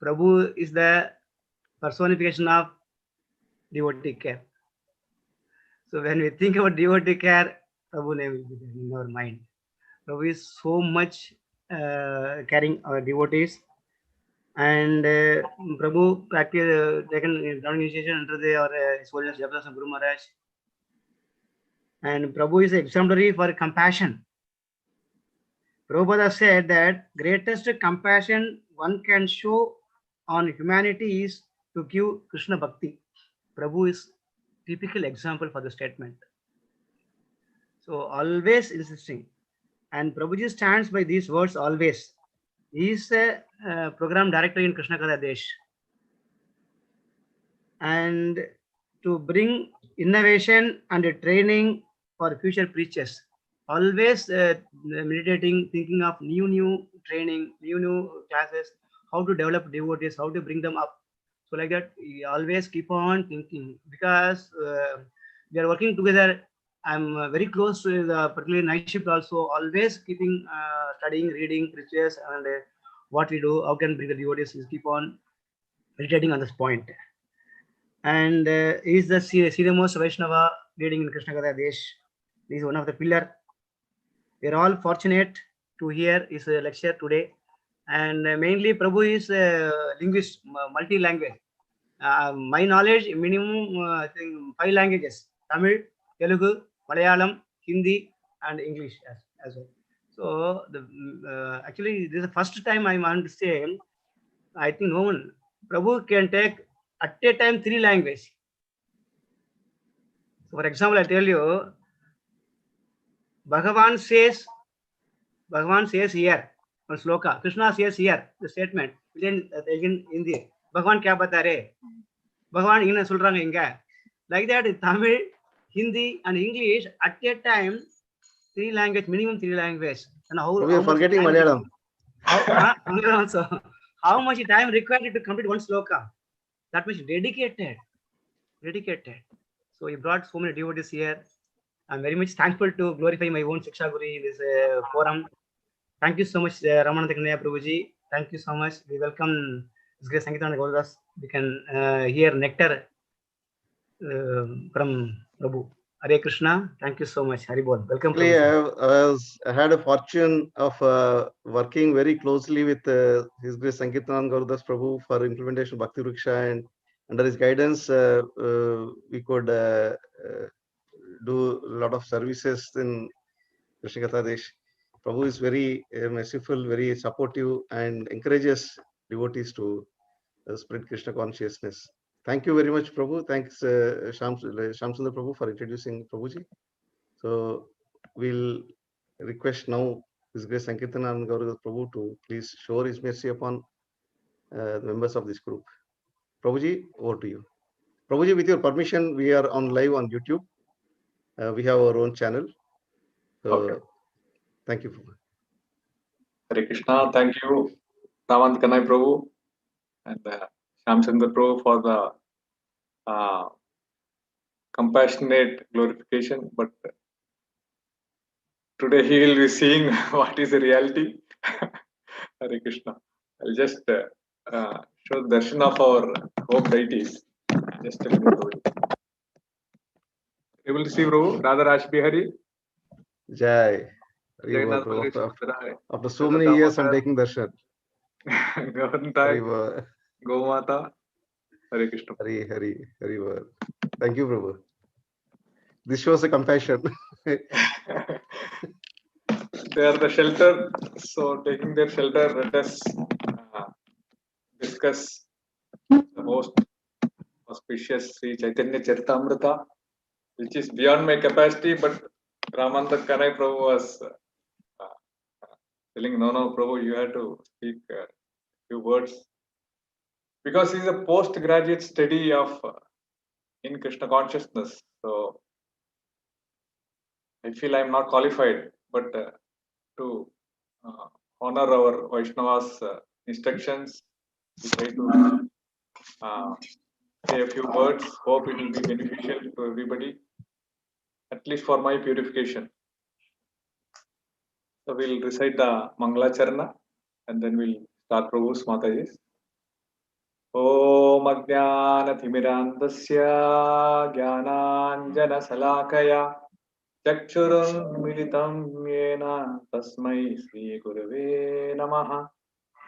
Prabhu is the personification of devotee care. So when we think about devotee care, Prabhu name will be there in our mind. Prabhu is so much caring our devotees, and Prabhu practice taken ground initiation under the or His Holiness Japadas Guru Maharaj, and Prabhu is exemplary for compassion. Prabhupada said that greatest compassion one can show on humanity is to give Krishna Bhakti. Prabhu is typical example for the statement. So always insisting. And Prabhuji stands by these words always. He is a program director in Krishna Katha Desh. And to bring innovation and training for future preachers. Always meditating, thinking of new training, new classes, how to develop devotees, how to bring them up. So like that, we always keep on thinking because we are working together. I'm very close to the particularly night shift also, always keeping studying, reading, preachers, and what we do, how can bring the devotees, is keep on meditating on this point. And he is the senior most Vaishnava leading in Krishna Katha Desh. He is one of the pillar. We are all fortunate to hear his lecture today. And mainly Prabhu is a linguist, multi-language. My knowledge, minimum I think 5 languages: Tamil, Telugu, Malayalam, Hindi, and English as well. So actually, this is the first time I want to say, I think no one, Prabhu can take at a time 3 languages. So for example, I tell you, Bhagavan says here, on sloka, Krishna says here, the statement, again Hindi, Bhagavan kya bata rahe? Bhagavan inna solranga inga. Like that, Tamil, Hindi, and English at a time, 3 language, minimum 3 language. And we are forgetting Malayalam. How much time required to complete one sloka? That much dedicated. So he brought so many devotees here. I'm very much thankful to glorify my own Shiksha Guru in this forum. Thank you so much, Ramananda Kanaya Prabhuji. Thank you so much. We welcome His Grace Sankirtan Gauras. We can hear nectar from Prabhu. Hare Krishna. Thank you so much. Hari Bol. Welcome. I had a fortune of working very closely with His Grace Sankirtan Gauras Prabhu for implementation of Bhakti Vriksha, and under his guidance, we could do a lot of services in Krishna Katha Desh. Prabhu is very merciful, very supportive, and encourages devotees to spread Krishna consciousness. Thank you very much, Prabhu. Thanks, Shamsundar Prabhu, for introducing Prabhuji. So we'll request now His Grace Sankirtan and Gaura Prabhu to please show his mercy upon the members of this group. Prabhuji, over to you. Prabhuji, with your permission, we are on live on YouTube. We have our own channel. So, okay. Thank you. Hare Krishna. Thank you, Ramananda Kanaya Prabhu and Shamsundar Prabhu for the compassionate glorification. But today he will be seeing what is the reality. Hare Krishna. I'll just show the darshan of our home deities. Just a minute. Able to see Prabhu? Radha Rash Bihari? Jai. After so many years, I'm taking darshan. Gaura, Gomata, Hare Krishna. Hari. Thank you, Prabhu. This shows a compassion. They are the shelter. So, taking their shelter, let us discuss the most auspicious Sri Caitanya Caritamrta, which is beyond my capacity, but Ramananda Kanaya Prabhu was telling, no, Prabhu, you have to speak a few words. Because he is a postgraduate study of in Krishna consciousness. So, I feel I am not qualified, but to honor our Vaishnava's instructions, we try to say a few words. Hope it will be beneficial to everybody, at least for my purification. So we'll recite the Mangala Charana and then we'll start Prabhu's Mataji's. ॐ अज्ञानतिमिरान्धस्य ज्ञानाञ्जनशलाकया चक्षुरुन्मिलितं येन तस्मै श्रीगुरवे नमः।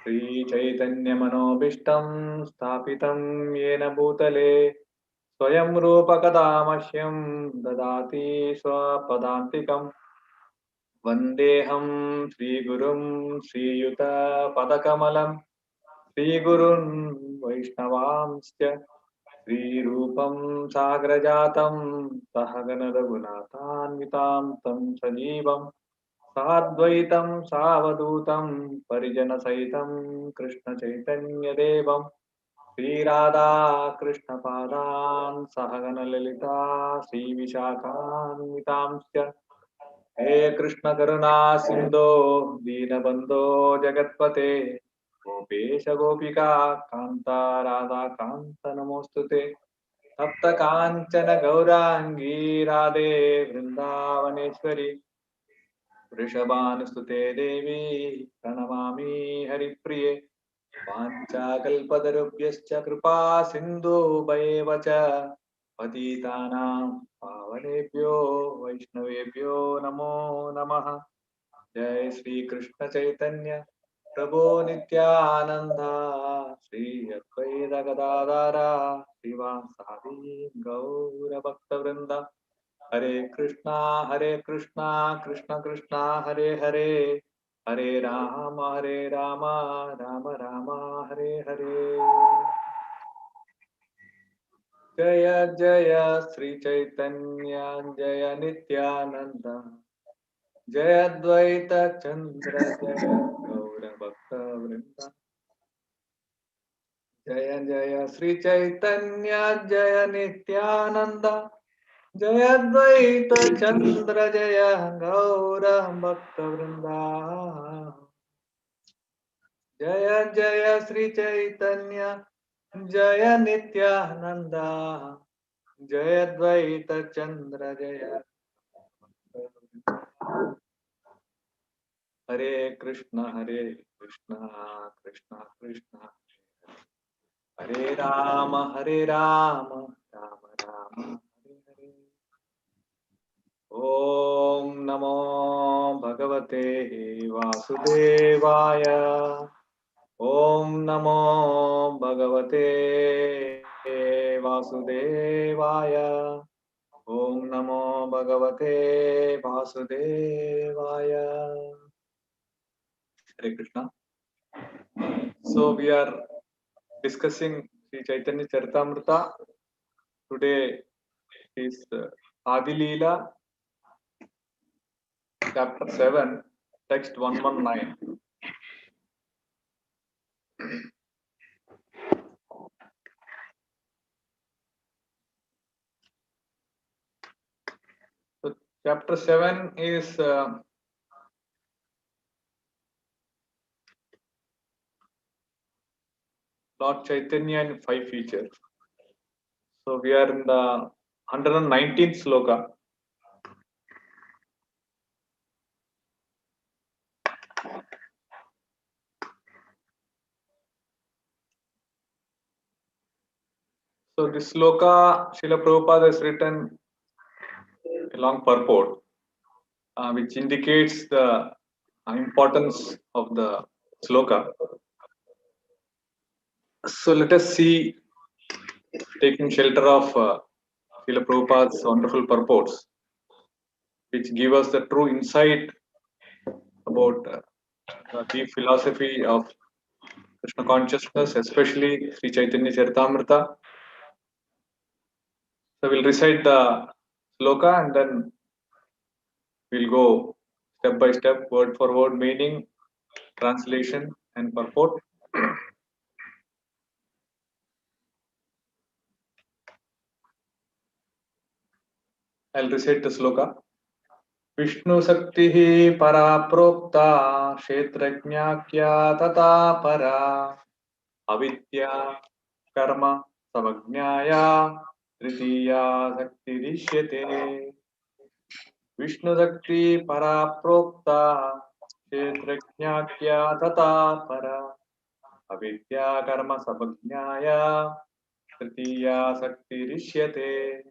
श्रीचैतन्यमनोभीष्टं स्थापितं येन भूतले स्वयं रूपकदा मह्यं ददाति स्वपदान्तिकम्। वन्देऽहं श्रीगुरुं श्रीयुतपदकमलं श्रीगुरुन् वैष्णवांश्च श्रीरूपं साग्रजातं सहगणरघुनाथान्वितां तं सजीवं साद्वैतं सावधूतं परिजनसहितं कृष्णचैतन्यदेवं श्रीराधा कृष्णपादान् सहगणललिता श्रीविशाखान्वितांश्च हे कृष्ण करुणा सिंधो दीनबंधो जगत्पते गोपेश गोपिका कांता राधा कांत नमोस्तुते तप्त कांचन गौरांगी राधे वृंदावनेश्वरी वृषभानुस्तुते देवी प्रणमामि हरिप्रिये वाञ्छाकल्पतरुभ्यश्च कृपा सिन्धुभैव च पतितानां पावनेभ्यो वैष्णवेभ्यो नमो नमः। जय श्री कृष्ण चैतन्य प्रभो नित्यानंद श्री अद्वैत गदाधर श्रीवासादि गौर भक्तवृंद हरे कृष्णा कृष्ण कृष्णा हरे हरे हरे राम राम राम हरे हरे। जय जय श्री चैतन्य जय नित्यानंद जय अद्वैत चंद्र जय गौर भक्त वृंद। जय जय श्री चैतन्य जय नित्यानंद जय अद्वैत चंद्र जय गौर भक्त वृंदा। जय जय श्री चैतन्य जय नित्यानंद जय अद्वैत चंद्र जय। हरे कृष्ण कृष्ण कृष्ण हरे राम राम राम हरे हरे। ओम नमो भगवते वासुदेवाय ओम नमो भगवते वासुदेवाय ओम नमो भगवते वासुदेवाय। Hare Krishna. So we are discussing Sri Chaitanya Charitamrta. Today is Adi Leela, chapter 7, text 119. So chapter 7 is Lord Chaitanya in 5 features. So we are in the 119th sloka. So this sloka Srila Prabhupada has written a long purport which indicates the importance of the sloka. So let us see, taking shelter of Srila Prabhupada's wonderful purports, which give us the true insight about the deep philosophy of Krishna consciousness, especially Sri Chaitanya Charitamrta. So we'll recite the sloka and then we'll go step by step, word for word, meaning, translation, and purport. I'll recite the sloka. Vishnu शक्ति परा प्रोक्ता क्षेत्रज्ञाख्या तथा परा अविद्या कर्म समज्ञाया तृतीया शक्तिरिष्यते। विष्णु शक्ति परा प्रोक्ता क्षेत्रज्ञाख्या तथा परा avidya karma sabajnaya tritiya sakti rishyate.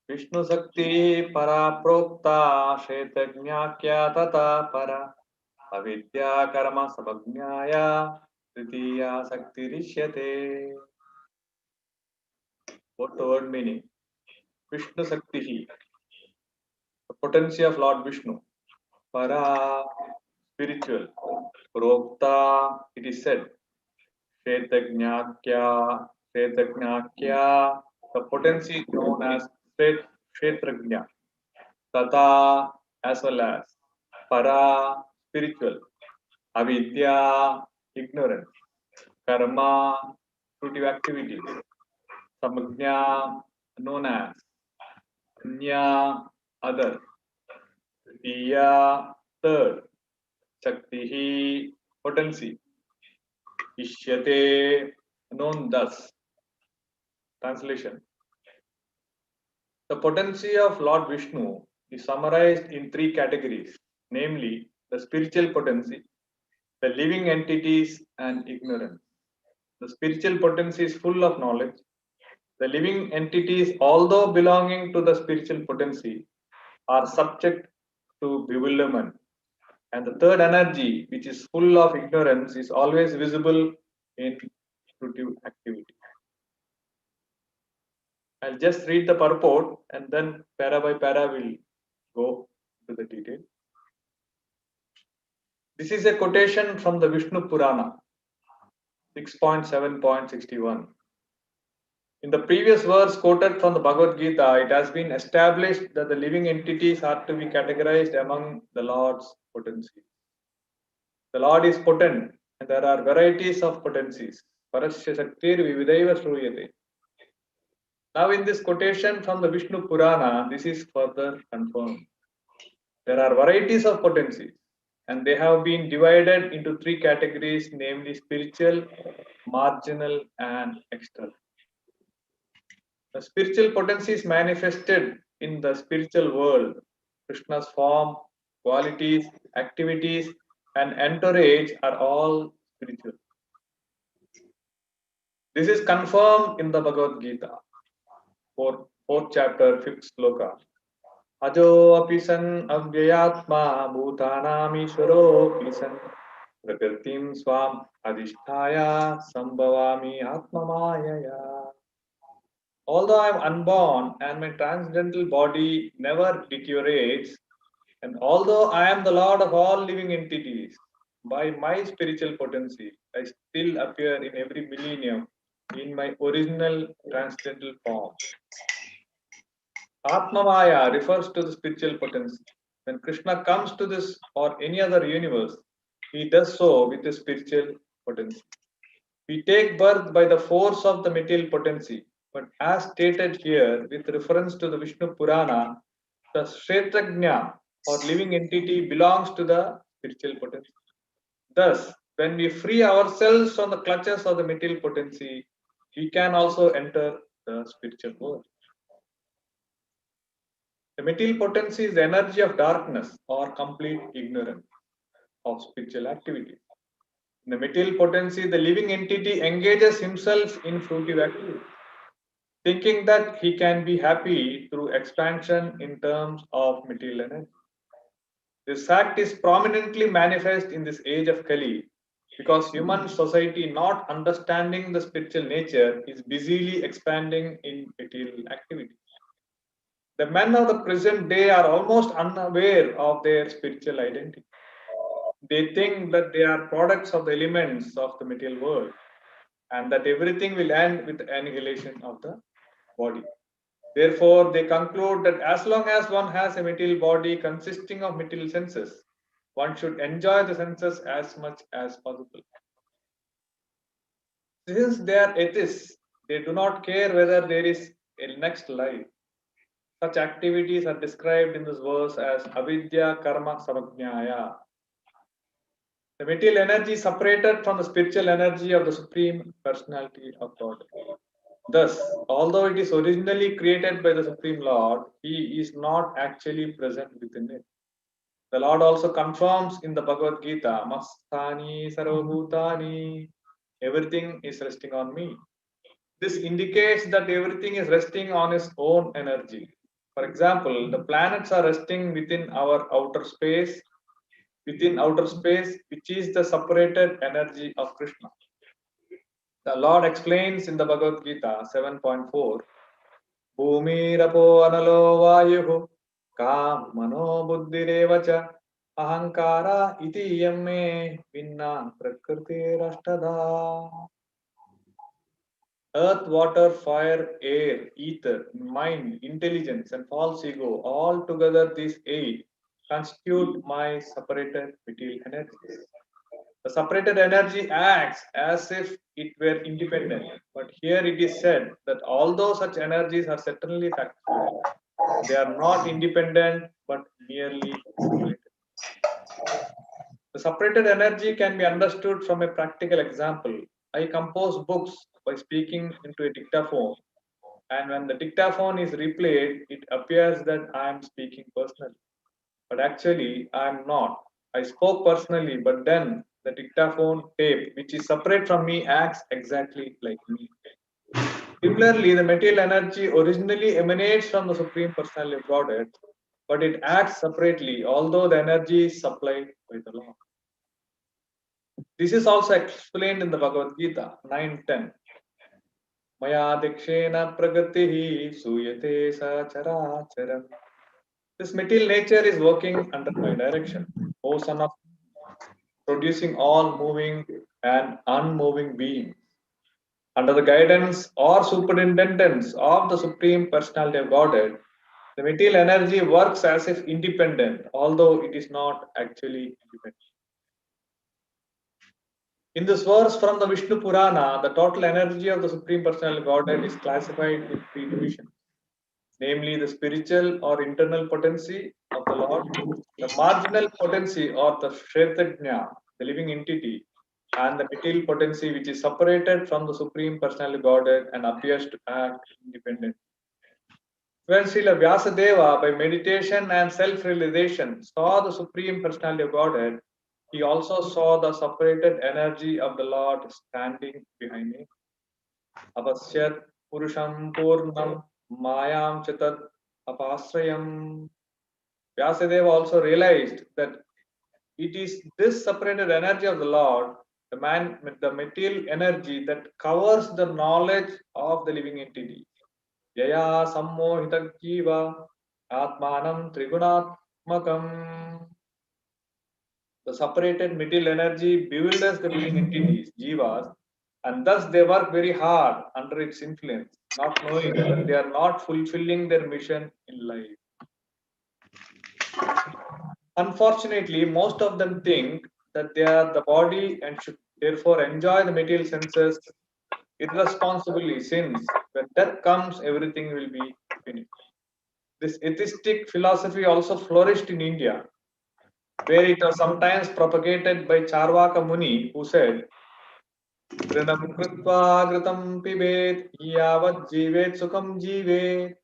Vishnu Sakti para prokta Shetagnyakya tata para avidya karma sabagnyaya tritiya sakti rishyate. What the word meaning? Vishnu Sakti, the potency of Lord Vishnu. Para, spiritual. Prokta, it is said. Shetagnyakya, Shetagnyakya, the potency known as Kshetragnya. Tata, as well as. Para, spiritual. Avidya, ignorance. Karma, fruitive activities. Samagnya, known as. Anya, other. Diya, third. Shaktihi, potency. Ishyate, known thus. Translation. The potency of Lord Vishnu is summarized in three categories, namely the spiritual potency, the living entities, and ignorance. The spiritual potency is full of knowledge. The living entities, although belonging to the spiritual potency, are subject to bewilderment. And the third energy, which is full of ignorance, is always visible in fruitive activity. I'll just read the purport and then para by para we'll go to the detail. This is a quotation from the Vishnu Purana, 6.7.61. In the previous verse quoted from the Bhagavad Gita, it has been established that the living entities are to be categorized among the Lord's potencies. The Lord is potent, and there are varieties of potencies. Parasya Shaktir Vividaiva Shruyate. Now, in this quotation from the Vishnu Purana, this is further confirmed. There are varieties of potencies, and they have been divided into three categories, namely spiritual, marginal, and external. The spiritual potency is manifested in the spiritual world. Krishna's form, qualities, activities, and entourage are all spiritual. This is confirmed in the Bhagavad Gita, 4th chapter, 5th sloka. Ajo apisan avyayatma bhutanam ishvaro pisan prakritim swam adhisthaya sambhavami atmamayaya. Although I am unborn and my transcendental body never deteriorates, and although I am the Lord of all living entities, by my spiritual potency, I still appear in every millennium in my original transcendental form. Atmamaya refers to the spiritual potency. When Krishna comes to this or any other universe, he does so with the spiritual potency. We take birth by the force of the material potency, but as stated here with reference to the Vishnu Purana, the Kshetragnya or living entity belongs to the spiritual potency. Thus, when we free ourselves from the clutches of the material potency, we can also enter the spiritual world. The material potency is the energy of darkness or complete ignorance of spiritual activity. In the material potency, the living entity engages himself in fruitive activity, thinking that he can be happy through expansion in terms of material energy. This fact is prominently manifest in this age of Kali, because human society, not understanding the spiritual nature, is busily expanding in material activity. The men of the present day are almost unaware of their spiritual identity. They think that they are products of the elements of the material world, and that everything will end with the annihilation of the body. Therefore, they conclude that as long as one has a material body consisting of material senses, one should enjoy the senses as much as possible. Since they are atheists, they do not care whether there is a next life. Such activities are described in this verse as avidya karma samajnaya. The material energy is separated from the spiritual energy of the Supreme Personality of God. Thus, although it is originally created by the Supreme Lord, he is not actually present within it. The Lord also confirms in the Bhagavad Gita, Mastani Sarvabhutani, everything is resting on me. This indicates that everything is resting on its own energy. For example, the planets are resting within our outer space, which is the separated energy of Krishna. The Lord explains in the Bhagavad Gita 7.4, Bhumirapo analo vayuhu kam mano buddhirevacha ahankara iti yamme vinna prakriti rashtada. Earth, water, fire, air, ether, mind, intelligence, and false ego, all together these 8 constitute my separated material energies. The separated energy acts as if it were independent, but here it is said that although such energies are certainly factual, they are not independent but merely separated. The separated energy can be understood from a practical example. I compose books by speaking into a dictaphone, and when the dictaphone is replayed, it appears that I am speaking personally. But actually, I am not. I spoke personally, but then the dictaphone tape, which is separate from me, acts exactly like me. Similarly, the material energy originally emanates from the Supreme Personality of Godhead, but it acts separately, although the energy is supplied by the Lord. This is also explained in the Bhagavad Gita 9:10. Maya dikshena pragatihi suyate sacharacharam. This material nature is working under my direction, O son of producing all moving and unmoving beings. Under the guidance or superintendence of the Supreme Personality of Godhead, the material energy works as if independent, although it is not actually independent. In this verse from the Vishnu Purana, the total energy of the Supreme Personality of Godhead is classified in 3 divisions, namely the spiritual or internal potency of the Lord, the marginal potency or the Kshetrajna, the living entity, and the material potency which is separated from the Supreme Personality of Godhead and appears to act independently. When Srila Vyasadeva, by meditation and self-realization, saw the Supreme Personality of Godhead, he also saw the separated energy of the Lord standing behind him. Avasyat Purusham Purnam Mayam Chitat Apasrayam. Vyasadeva also realized that it is this separated energy of the Lord, the material energy, that covers the knowledge of the living entity. Yaya sammohita jiva atmanam trigunatmakam. The separated material energy bewilders the living entities, jivas, and thus they work very hard under its influence, not knowing that they are not fulfilling their mission in life. Unfortunately, most of them think that they are the body and should therefore enjoy the material senses irresponsibly, since when death comes, everything will be finished. This atheistic philosophy also flourished in India, where it was sometimes propagated by Charvaka Muni, who said, Grinam kritva gritam pibet yavat jivet sukham jivet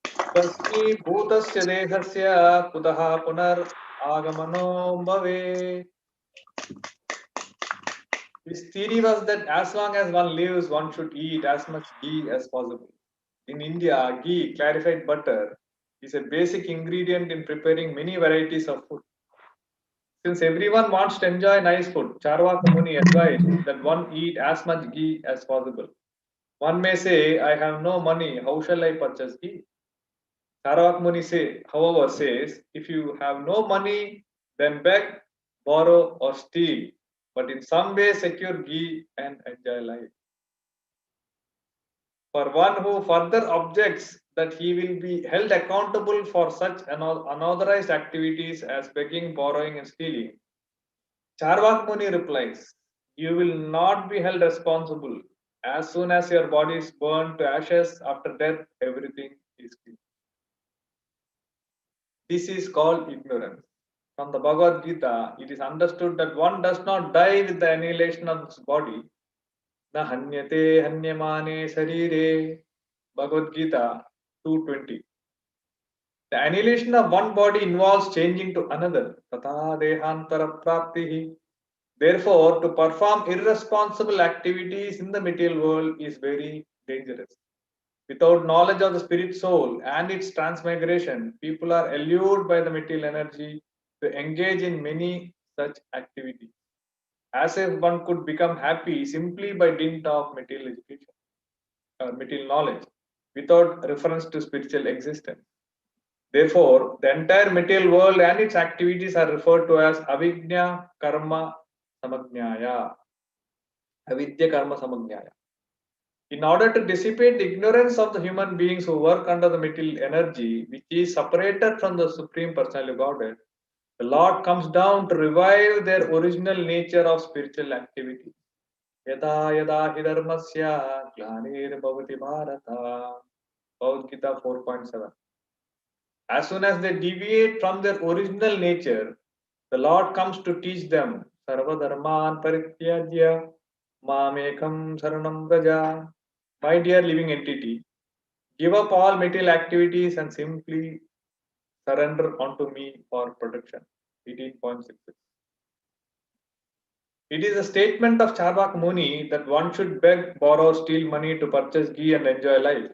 tasmi bhutasya dehasya kudaha punar agamano bhave. His theory was that as long as one lives, one should eat as much ghee as possible. In India, ghee, clarified butter, is a basic ingredient in preparing many varieties of food. Since everyone wants to enjoy nice food, Charvaka Muni advised that one eat as much ghee as possible. One may say, I have no money, how shall I purchase ghee? Charvaka Muni however, says, if you have no money, then beg, borrow, or steal, but in some way secure ghee and enjoy life. For one who further objects that he will be held accountable for such unauthorized activities as begging, borrowing, and stealing, Charvak Muni replies, you will not be held responsible. As soon as your body is burned to ashes, after death, everything is clean. This is called ignorance. From the Bhagavad Gita, it is understood that one does not die with the annihilation of his body. Na hanyate hanyamane sarire. Bhagavad Gita 2:20. The annihilation of one body involves changing to another. Tata dehantara praptihi. Therefore, to perform irresponsible activities in the material world is very dangerous. Without knowledge of the spirit soul and its transmigration, people are allured by the material energy to engage in many such activities, as if one could become happy simply by dint of material education or material knowledge, without reference to spiritual existence. Therefore, the entire material world and its activities are referred to as avijna karma samajnaya. Avidya karma samajnaya. In order to dissipate the ignorance of the human beings who work under the material energy, which is separated from the Supreme Personality of Godhead, the Lord comes down to revive their original nature of spiritual activity. Yada yada hidharmasya glanir bhavati bharata. Bhagavad Gita 4.7. As soon as they deviate from their original nature, the Lord comes to teach them Sarva Dharman Parityajya Mamekam Saranam Braja. My dear living entity, give up all material activities and simply surrender unto me for protection. 18.66. It is a statement of Charvak Muni that one should beg, borrow, steal money to purchase ghee and enjoy life.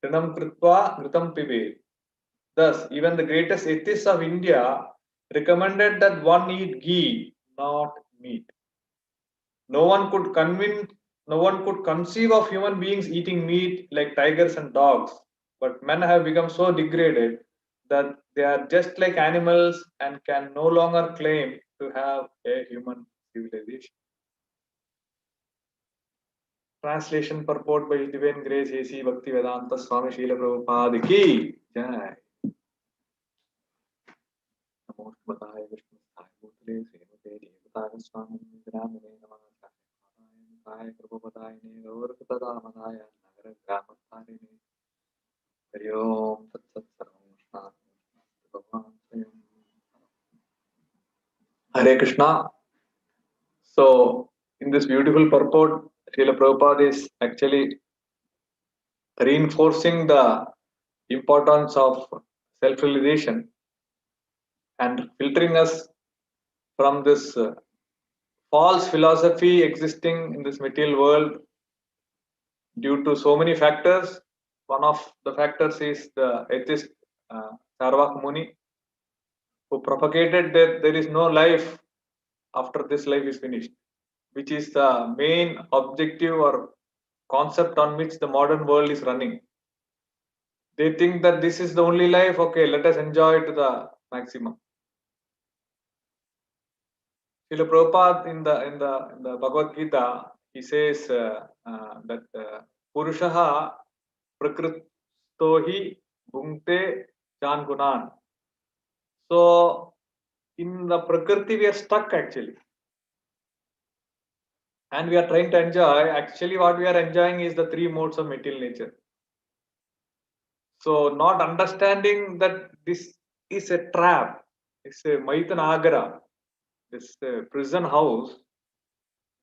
Trinam Kritva Gritam Pibe. Thus, even the greatest atheists of India recommended that one eat ghee, not meat. No one could conceive of human beings eating meat like tigers and dogs, but men have become so degraded that they are just like animals and can no longer claim to have a human civilization. Translation purport by His Divine Grace A.C. Bhaktivedanta Swami Srila Prabhupada ki jai. नमो भगवताय विष्णुपदाय भूतले श्रीमते देवताय स्वामिने नमः नारायणाय प्रभुपदायिने गौरपदामदाय नगरग्रामकारिणे हरि ओम तत्सत् सर्वं कृष्णार्पणमस्तु भगवान् स्वयं Hare Krishna. So, in this beautiful purport, Srila Prabhupada is actually reinforcing the importance of self-realization and filtering us from this false philosophy existing in this material world due to so many factors. One of the factors is the atheist Charvak Muni, who propagated that there is no life after this life is finished, which is the main objective or concept on which the modern world is running. They think that this is the only life, okay, let us enjoy it to the maximum. Srila Prabhupada in the Bhagavad Gita, he says that Purushaha Prakritohi Bhungte Jan Gunan. So in the Prakriti we are stuck actually. And we are trying to enjoy. Actually, what we are enjoying is the three modes of material nature. So not understanding that this is a trap, it's a Maitanagara, this prison house,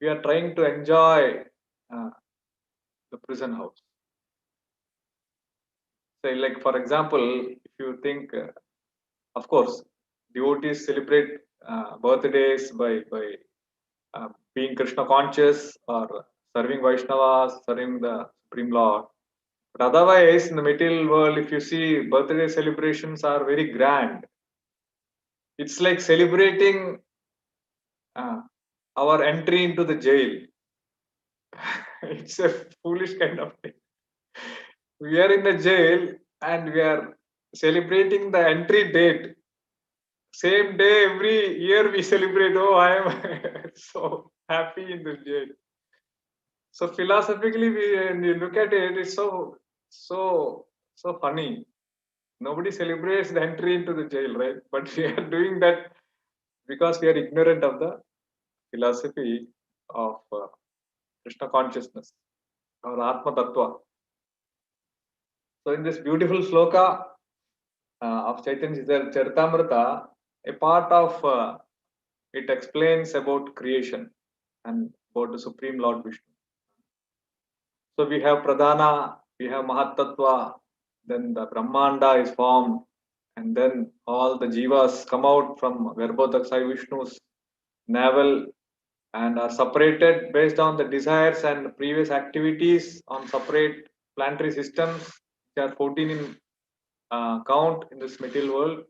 we are trying to enjoy the prison house. Say, like for example, if you think, of course, devotees celebrate birthdays by being Krishna conscious or serving Vaishnavas, serving the Supreme Lord. But otherwise, in the material world, if you see, birthday celebrations are very grand. It's like celebrating our entry into the jail. It's a foolish kind of thing. We are in the jail and we are celebrating the entry date. Same day, every year we celebrate, oh, I am so happy in the jail. So philosophically, when you look at it, it's so funny. Nobody celebrates the entry into the jail, right? But we are doing that because we are ignorant of the philosophy of Krishna consciousness or Atma Tattva. So in this beautiful sloka of Chaitanya Caritamrta, a part of it explains about creation and about the Supreme Lord Vishnu. So we have Pradhana, we have Mahatattva, then the Brahmanda is formed, and then all the jivas come out from Garbhodaksai Vishnu's navel and are separated based on the desires and previous activities on separate planetary systems. There are 14 in count in this material world,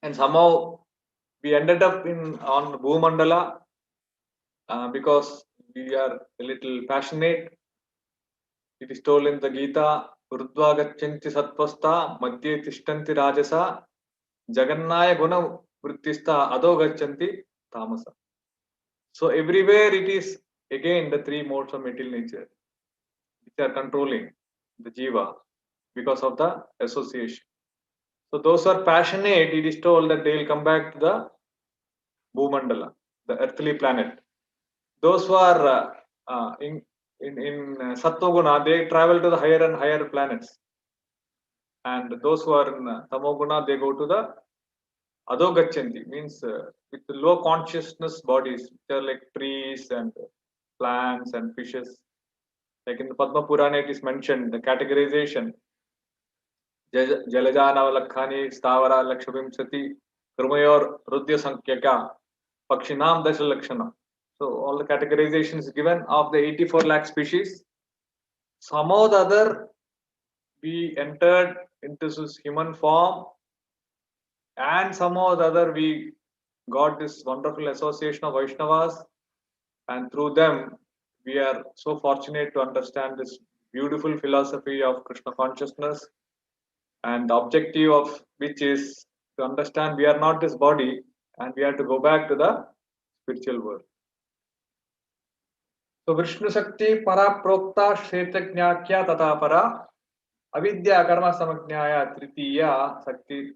and somehow we ended up in on Bhumandala because we are a little passionate. It is told in the Gita, Urdhva gachanti satvasta, madhye tishtanti rajasa, jagannaya guna vrittista adho gachanti tamasa. So everywhere it is again the three modes of material nature which are controlling the jiva because of the association. So those who are passionate, it is told that they will come back to the Bhumandala, the earthly planet. Those who are in Sattva Guna, they travel to the higher and higher planets. And those who are in Tamoguna, they go to the Adogachanti, means with low consciousness bodies, which are like trees and plants and fishes. Like in the Padma Purana, it is mentioned the categorization. Jalajana Lakhani, Stavara Lakshvimsati, Kurmayor Rudya Sankyaka, Pakshinam Dasha Lakshana. So all the categorization is given of the 84 lakh species. Somehow the other, we entered into this human form, and somehow the other we got this wonderful association of Vaishnavas, and through them we are so fortunate to understand this beautiful philosophy of Krishna consciousness, and the objective of which is to understand we are not this body and we have to go back to the spiritual world. So Vishnu Shakti para prokta Kshetrajnakya tata para avidya karma samajnaya tritiya Shakti.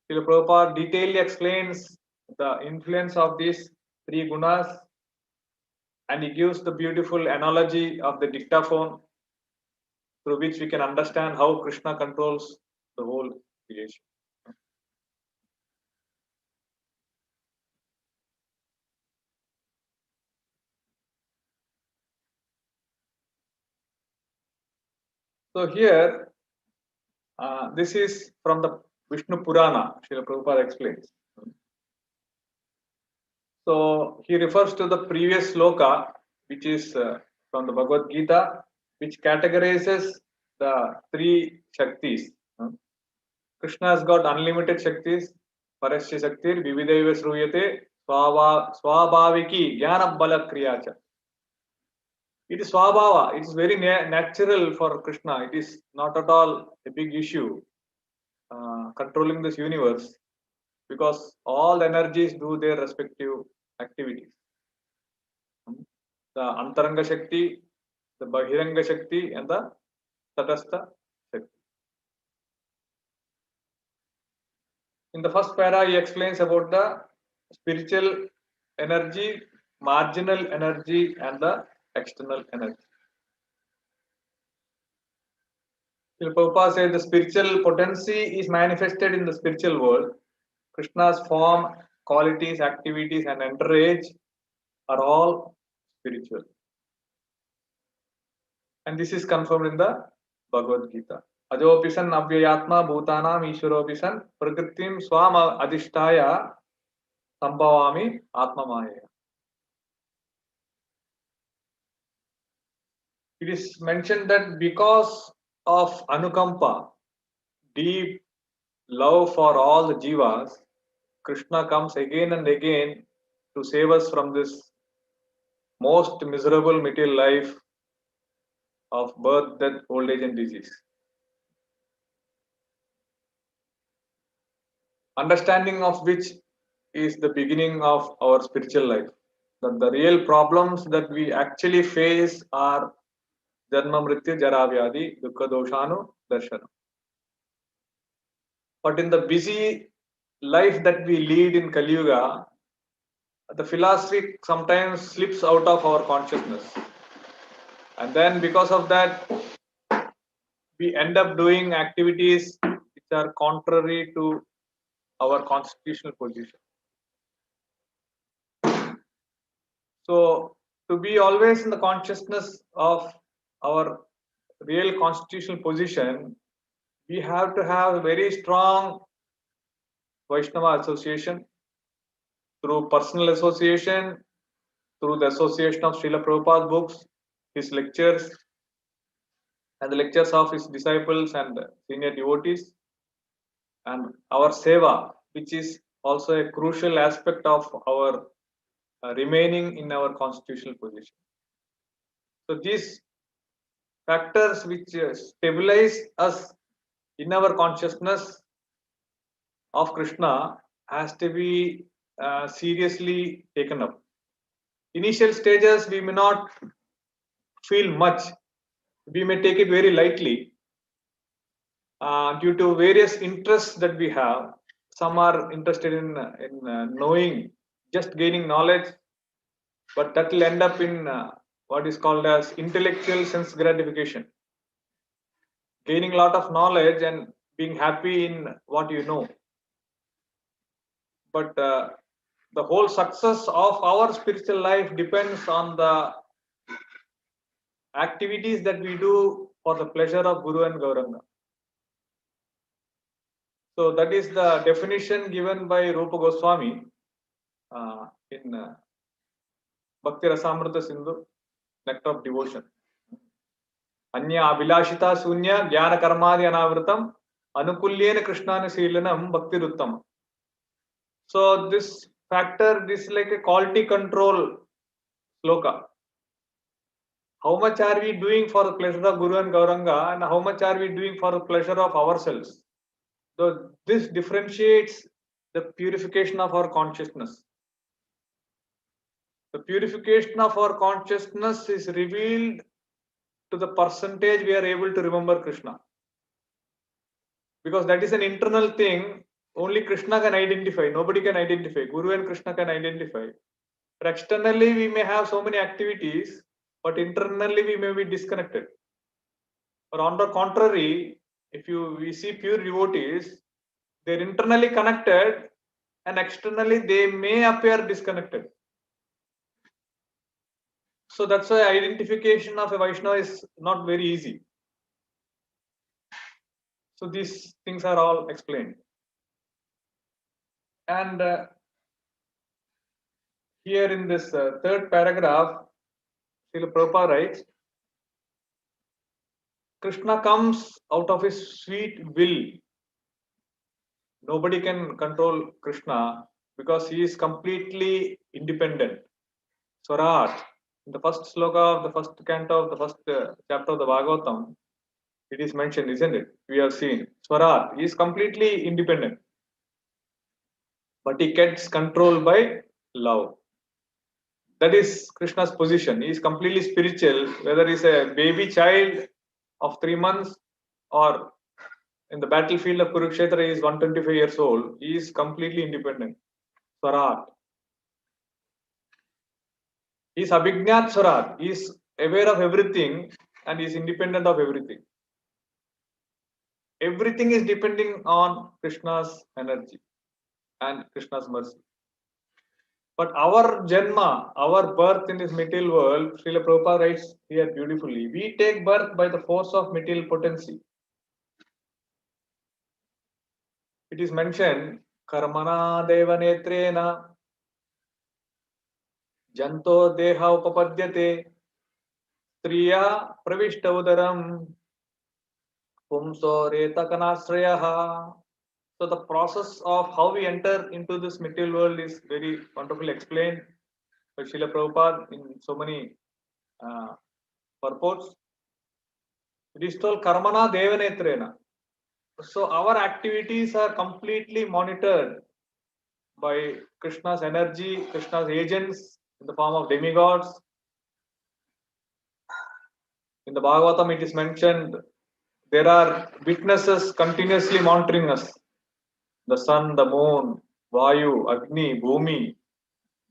Srila Prabhupada detailedly explains the influence of these three gunas, and he gives the beautiful analogy of the dictaphone through which we can understand how Krishna controls the whole creation. So here, this is from the Vishnu Purana, Srila Prabhupada explains. So he refers to the previous sloka, which is from the Bhagavad Gita, which categorizes the three Shaktis. Krishna has got unlimited Shaktis, Parasya Shaktir, Vividaiva Sruyate, Swabhaviki, Jnana Bala Kriyacha. It is Swabhava, it is very natural for Krishna, it is not at all a big issue controlling this universe, because all energies do their respective activities. The Antaranga Shakti, the Bahiranga Shakti, and the Tatastha Shakti. In the first para, he explains about the spiritual energy, marginal energy, and the external energy. Prabhupada said the spiritual potency is manifested in the spiritual world. Krishna's form, qualities, activities, and entourage are all spiritual. And this is confirmed in the Bhagavad Gita. Ajopisan avyayatma bhutanam ishwaropisan prakritim swam adhishtaya sambhavami atmamaya. It is mentioned that because of anukampa, deep love for all the jivas, Krishna comes again and again to save us from this most miserable material life of birth, death, old age, and disease. Understanding of which is the beginning of our spiritual life. That the real problems that we actually face are Janma Mrityu Jara Vyadi Dukkha Doshanu Darshana. But in the busy life that we lead in Kali Yuga, the philosophy sometimes slips out of our consciousness. And then because of that, we end up doing activities which are contrary to our constitutional position. So to be always in the consciousness of our real constitutional position, we have to have very strong Vaishnava association through personal association, through the association of Srila Prabhupada's books, his lectures, and the lectures of his disciples and senior devotees, and our seva, which is also a crucial aspect of our remaining in our constitutional position. So these factors which stabilize us in our consciousness of Krishna has to be seriously taken up. Initial stages we may not feel much, we may take it very lightly due to various interests that we have. Some are interested in knowing, just gaining knowledge, but that will end up in what is called as intellectual sense gratification. Gaining a lot of knowledge and being happy in what you know. But the whole success of our spiritual life depends on the activities that we do for the pleasure of Guru and Gauranga. So that is the definition given by Rupa Goswami in Bhakti Rasamrita Sindhu, Nectar of Devotion. Anya Abhilashita Sunya Jnana Karmadi Anavritam Anukulyena Krishnana Silanam Bhakti Ruttam. So this factor, this is like a quality control sloka. How much are we doing for the pleasure of Guru and Gauranga, and how much are we doing for the pleasure of ourselves? So this differentiates the purification of our consciousness. The purification of our consciousness is revealed to the percentage we are able to remember Krishna. Because that is an internal thing, only Krishna can identify, nobody can identify, Guru and Krishna can identify. But externally we may have so many activities, but internally we may be disconnected. Or on the contrary, if we see pure devotees, they're internally connected and externally they may appear disconnected. So that's why identification of a Vaishnava is not very easy. So these things are all explained. And here in this third paragraph, Srila Prabhupada writes, Krishna comes out of his sweet will. Nobody can control Krishna because he is completely independent. Swarat. In the first sloka of the first canto of the first chapter of the Bhagavatam, it is mentioned, isn't it? We have seen Swarat. He is completely independent, but he gets controlled by love. That is Krishna's position. He is completely spiritual, whether he's a baby child of 3 months or in the battlefield of Kurukshetra, he is 125 years old. He is completely independent. Swarat. He is Abhignat Swarat. He is aware of everything and he is independent of everything. Everything is depending on Krishna's energy and Krishna's mercy. But our Janma, our birth in this material world, Srila Prabhupada writes here beautifully, we take birth by the force of material potency. It is mentioned, Karmana Devanetrena Janto Deha Upapadyate Striya Pravishta Udaram Pumso Reta Kanasrayaha. So the process of how we enter into this material world is very wonderfully explained by Srila Prabhupada in so many purports. It is told Karmana Devanetrena. So our activities are completely monitored by Krishna's energy, Krishna's agents in the form of demigods. In the Bhagavatam it is mentioned there are witnesses continuously monitoring us. The sun, the moon, Vayu, Agni, Bhumi,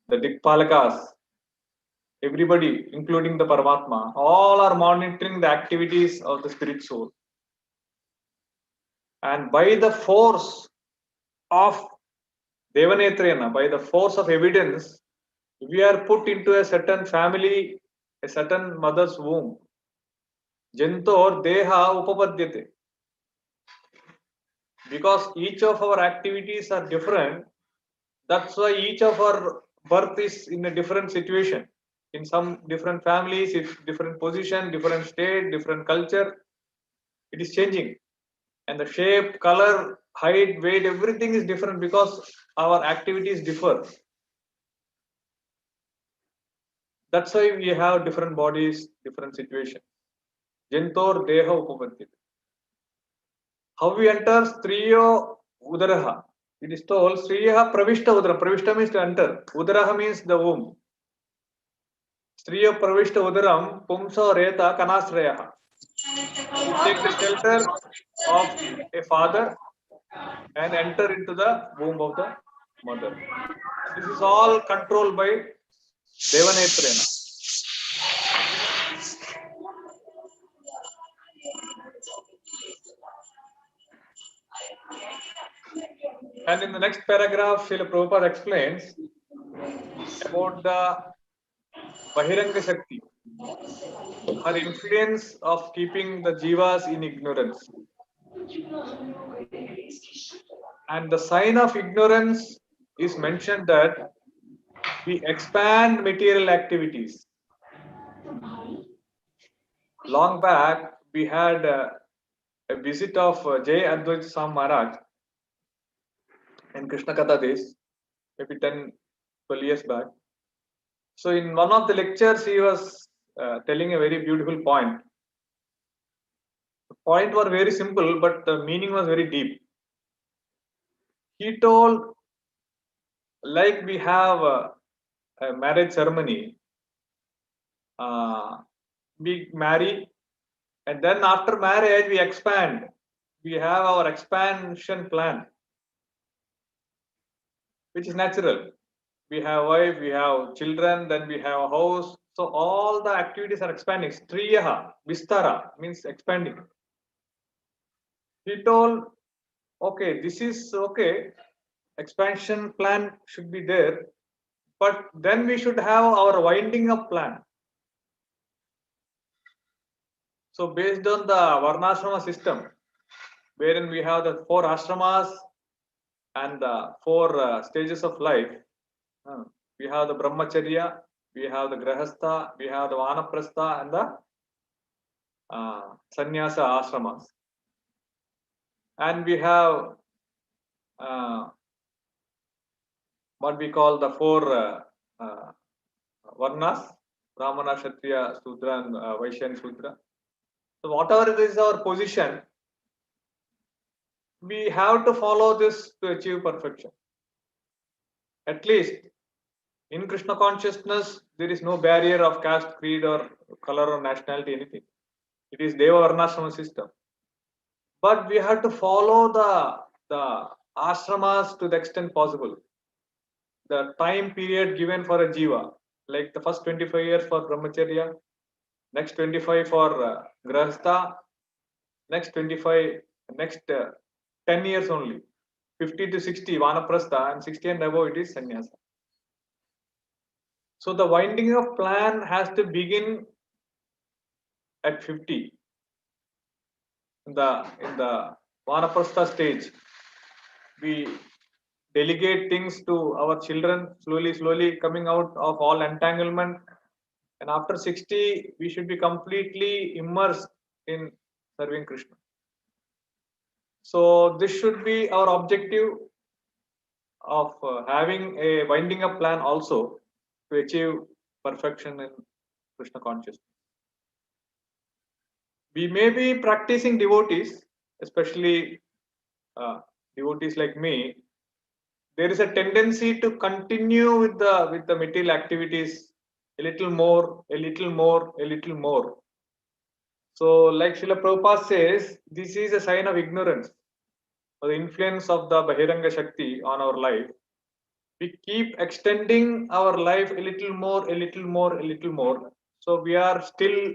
the Dikpalakas, everybody, including the Paramatma, all are monitoring the activities of the spirit soul. And by the force of Devanetrena, by the force of evidence, we are put into a certain family, a certain mother's womb. Jantor Deha Upapadyate. because each of our activities are different. That's why each of our birth is in a different situation. In some different families, it's different position, different state, different culture. It is changing. And the shape, color, height, weight, everything is different because our activities differ. That's why we have different bodies, different situations. Jantor deha upapatti. How we enter striyo udaraha. It is told striya pravishta udara. Pravishta means to enter. Udaraha means the womb. Striya pravishta udaram pumsa reta kanasrayaha. We take the shelter of a father and enter into the womb of the mother. This is all controlled by Devanetrena. And in the next paragraph, Srila Prabhupada explains about the Bahiranga Shakti, her influence of keeping the jivas in ignorance. And the sign of ignorance is mentioned that we expand material activities. Long back, we had a visit of Jay Advait Sam Maharaj in Krishna Katha days, maybe 10, 12 years back. So in one of the lectures, he was telling a very beautiful point. The point was very simple, but the meaning was very deep. He told, like we have a marriage ceremony, we marry, and then after marriage, we expand. We have our expansion plan, which is natural. We have wife, we have children, then we have a house. So all the activities are expanding. Striyaha, Vistara means expanding. He told, okay, this is okay. Expansion plan should be there, but then we should have our winding up plan. So based on the Varnashrama system, wherein we have the 4 ashramas and the 4 stages of life, we have the Brahmacharya, we have the Grahastha, we have the Vanaprastha and the Sannyasa ashramas. And we have what we call the 4 Varnas, Brahmana, Kshatriya, Sudra and Vaishya and Sudra. So whatever is our position, we have to follow this to achieve perfection. At least in Krishna consciousness, there is no barrier of caste, creed, or color, or nationality, anything. It is Deva Varnashrama system. But we have to follow the ashramas to the extent possible. The time period given for a jiva, like the first 25 years for Brahmacharya, next 25 for Grahastha, next 25, next 10 years only, 50 to 60 Vanaprastha, and 60 and above it is Sannyasa. So the winding of plan has to begin at 50. In the Vanaprastha stage, we delegate things to our children, slowly coming out of all entanglement. And after 60, we should be completely immersed in serving Krishna. So this should be our objective of having a winding up plan also to achieve perfection in Krishna consciousness. We may be practicing devotees, especially devotees like me. There is a tendency to continue with the material activities a little more, a little more, a little more. So, like Srila Prabhupada says, this is a sign of ignorance or the influence of the Bahiranga Shakti on our life. We keep extending our life a little more, a little more, a little more. So we are still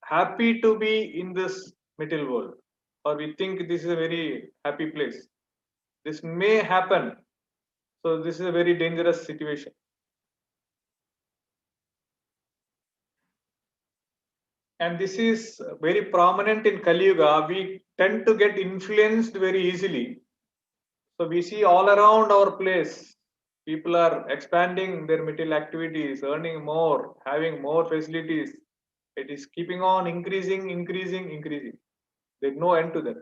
happy to be in this material world, or we think this is a very happy place. This may happen. So this is a very dangerous situation. And this is very prominent in Kali Yuga. We tend to get influenced very easily. So we see all around our place, people are expanding their material activities, earning more, having more facilities. It is keeping on increasing, increasing, increasing. There's no end to that.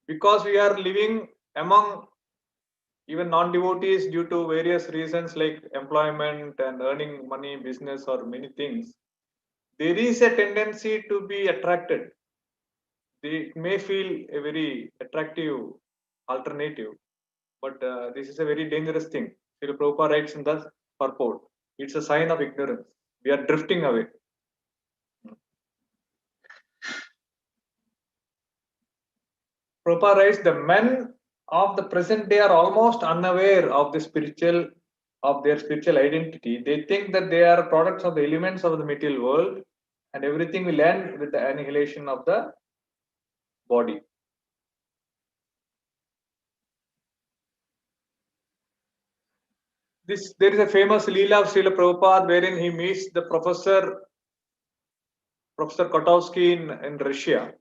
Because we are living among even non-devotees due to various reasons like employment and earning money, business, or many things, there is a tendency to be attracted. They may feel a very attractive alternative, but this is a very dangerous thing. Srila Prabhupada writes in the purport, it's a sign of ignorance. We are drifting away. Prabhupada writes, the men of the present day are almost unaware of their spiritual identity. They think that they are products of the elements of the material world, and everything will end with the annihilation of the body. There is a famous Leela of Srila Prabhupada wherein he meets the Professor Kotowski in Russia.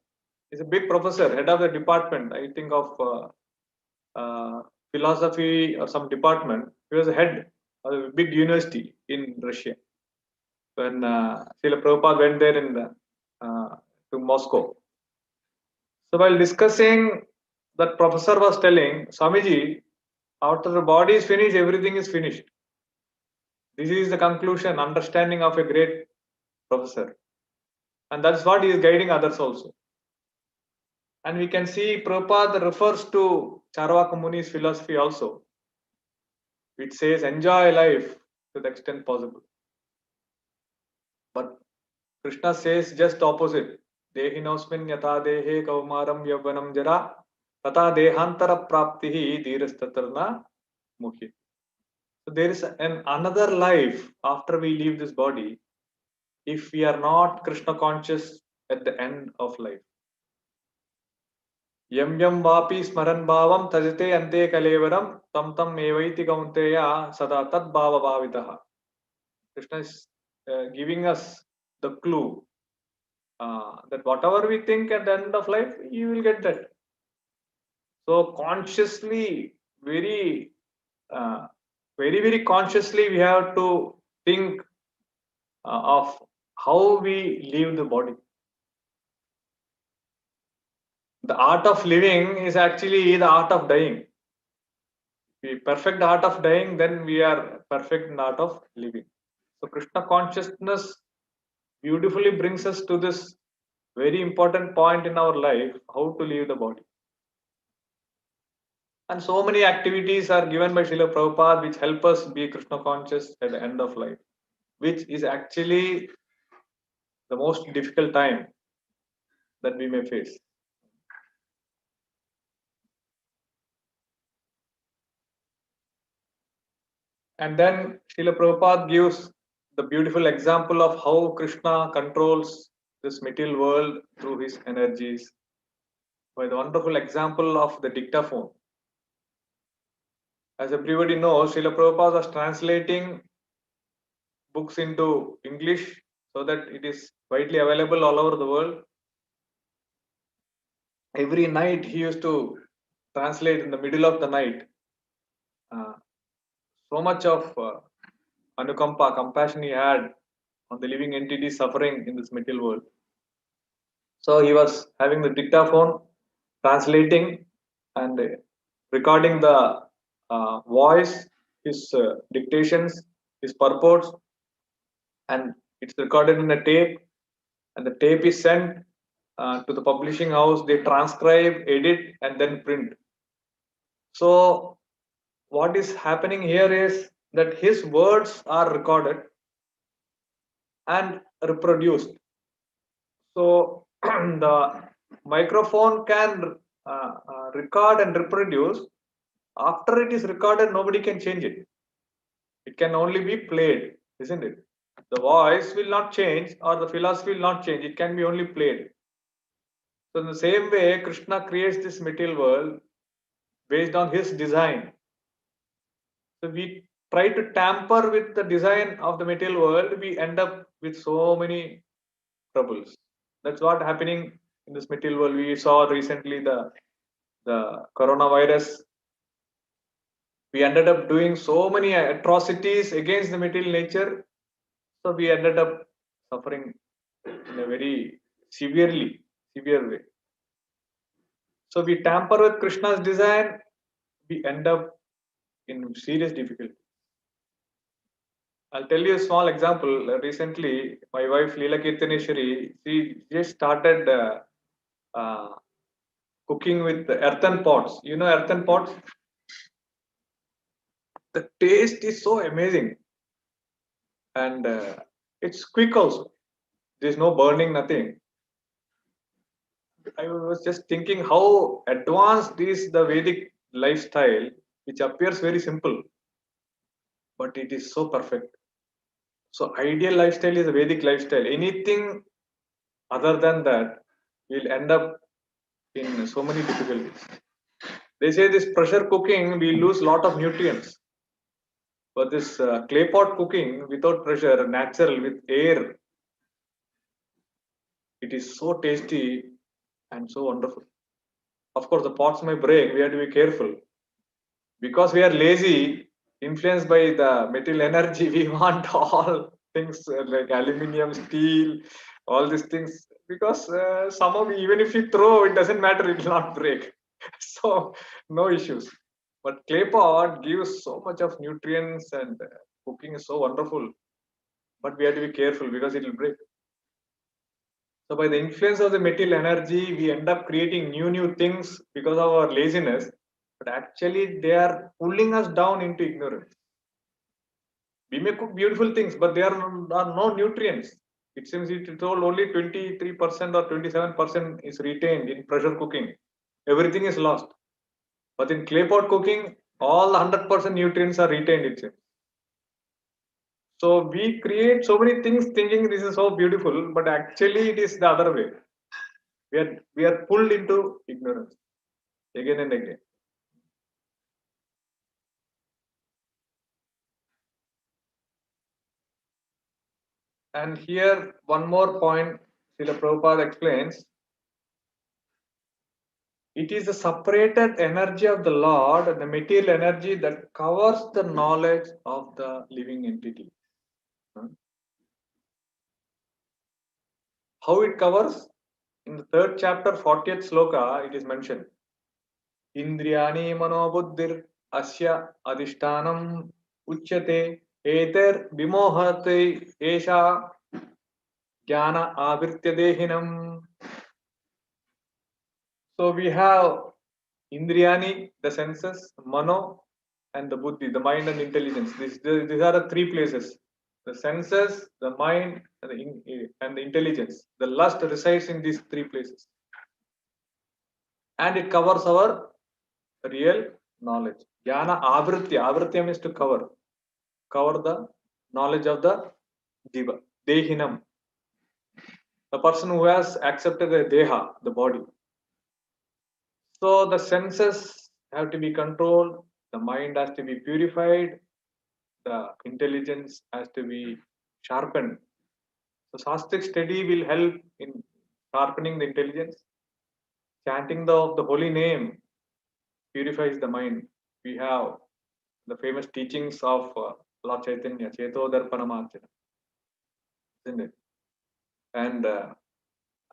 He's a big professor, head of the department, I think of philosophy or some department. He was a head of a big university in Russia. When Srila Prabhupada went there to Moscow. So while discussing, that professor was telling, Swamiji, after the body is finished, everything is finished. This is the conclusion, understanding of a great professor. And that's what he is guiding others also. And we can see Prabhupada refers to Charvaka Muni's philosophy also. It says, enjoy life to the extent possible. But Krishna says just opposite. Dehinosmin yata dehe kaumaram yavvanam jara tata dehantara praptihi dhirastatarna mukhi. So there is another life after we leave this body if we are not Krishna conscious at the end of life. Yam yam vapi smaran bhavam tajate ante kalevaram tam tam evaiti kaunteya sada tad bhava bhavitaha. Krishna is giving us the clue that whatever we think at the end of life, you will get that. So consciously, very consciously, we have to think of how we leave the body. The art of living is actually the art of dying. If we perfect the art of dying, then we are perfect in the art of living. So Krishna consciousness beautifully brings us to this very important point in our life, how to leave the body. And so many activities are given by Srila Prabhupada which help us be Krishna conscious at the end of life, which is actually the most difficult time that we may face. And then Srila Prabhupada gives the beautiful example of how Krishna controls this material world through his energies by the wonderful example of the dictaphone. As everybody knows, Srila Prabhupada was translating books into English so that it is widely available all over the world. Every night he used to translate in the middle of the night. So much of anukampa, compassion he had on the living entities suffering in this material world. So he was having the dictaphone, translating and recording the voice, his dictations, his purports, and it's recorded in a tape, and the tape is sent to the publishing house. They transcribe, edit, and then print. So what is happening here is that his words are recorded and reproduced. So the microphone can record and reproduce. After it is recorded, nobody can change it. It can only be played, isn't it? The voice will not change or the philosophy will not change. It can be only played. So in the same way, Krishna creates this material world based on his design. So we try to tamper with the design of the material world, we end up with so many troubles. That's what happening in this material world. We saw recently the coronavirus. We ended up doing so many atrocities against the material nature, so we ended up suffering in a very severe way. So we tamper with Krishna's design, we end up in serious difficulty. I'll tell you a small example. Recently, my wife Leela Kirtaneshwari, she just started cooking with earthen pots. You know earthen pots? The taste is so amazing, and it's quick also. There's no burning, nothing. I was just thinking how advanced is the Vedic lifestyle, which appears very simple, but it is so perfect. So ideal lifestyle is a Vedic lifestyle. Anything other than that will end up in so many difficulties. They say this pressure cooking, we lose lot of nutrients. But this clay pot cooking without pressure, natural with air, it is so tasty and so wonderful. Of course, the pots may break. We have to be careful because we are lazy, influenced by the material energy. We want all things like aluminium, steel, all these things because somehow even if you throw, it doesn't matter. It will not break. So no issues. But clay pot gives so much of nutrients and cooking is so wonderful. But we have to be careful because it will break. So by the influence of the material energy, we end up creating new things because of our laziness. But actually, they are pulling us down into ignorance. We may cook beautiful things, but there are no nutrients. It seems it told only 23% or 27% is retained in pressure cooking. Everything is lost. But in clay pot cooking, all 100% nutrients are retained, it seems. So we create so many things thinking this is so beautiful, but actually it is the other way. We are pulled into ignorance again and again. And here one more point Srila Prabhupada explains. It is the separated energy of the Lord, the material energy that covers the knowledge of the living entity. How it covers? In the 3rd chapter, 40th sloka, it is mentioned. Indriyani manobuddhir asya adhishtanam uchyate eter vimohate esha jnana avritya dehinam. So we have Indriyani, the senses, Mano, and the Buddhi, the mind and intelligence. These are the 3 places. The senses, the mind, and the intelligence. The lust resides in these 3 places. And it covers our real knowledge. Jnana avritya. Avritya means to cover. Cover the knowledge of the Jiva. Dehinam. The person who has accepted the Deha, the body. So the senses have to be controlled, the mind has to be purified, the intelligence has to be sharpened. So Sastric study will help in sharpening the intelligence. Chanting the holy name purifies the mind. We have the famous teachings of Lord Chaitanya, Cheto Darpanamarchana, isn't it? And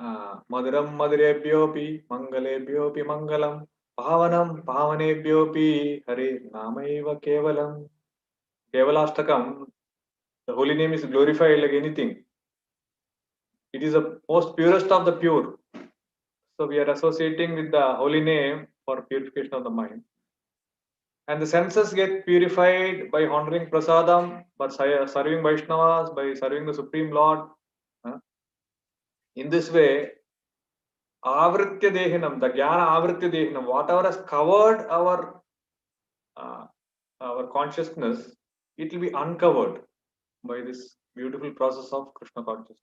Madhuram Madhurebhyopi, Mangalebhyopi Mangalam, Pavanam Pavanebhyopi, Hare Namaiva Kevalam. Kevalastakam, the holy name is glorified like anything. It is the most purest of the pure. So we are associating with the holy name for purification of the mind. And the senses get purified by honoring prasadam, by serving Vaishnavas, by serving the Supreme Lord. In this way, avritya dehinam, the jnana avritya dehinam, whatever has covered our consciousness, it will be uncovered by this beautiful process of Krishna consciousness.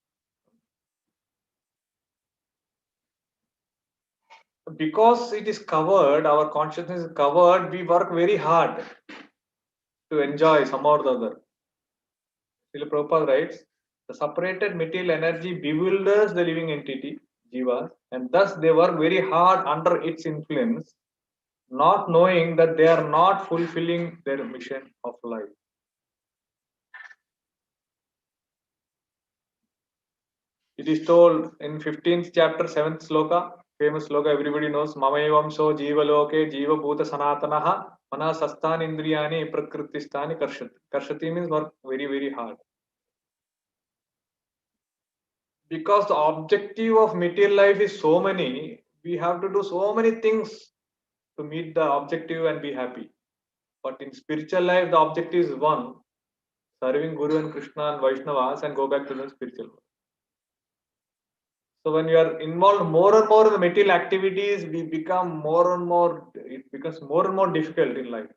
Because it is covered, our consciousness is covered, we work very hard to enjoy some or the other. Srila Prabhupada writes, The separated material energy bewilders the living entity, jivas, and thus they work very hard under its influence, not knowing that they are not fulfilling their mission of life. It is told in 15th chapter, 7th sloka, famous sloka everybody knows, Mamayavamso Jiva Loke Jiva Bhuta Sanatanaha Mana Sastan Indriyani Prakritistani Karshati. Karshati means work very, very hard. Because the objective of material life is so many, we have to do so many things to meet the objective and be happy. But in spiritual life, the objective is one, serving Guru and Krishna and Vaishnavas and go back to the spiritual world. So when we are involved more and more in the material activities, we become more and more, it becomes more and more difficult in life.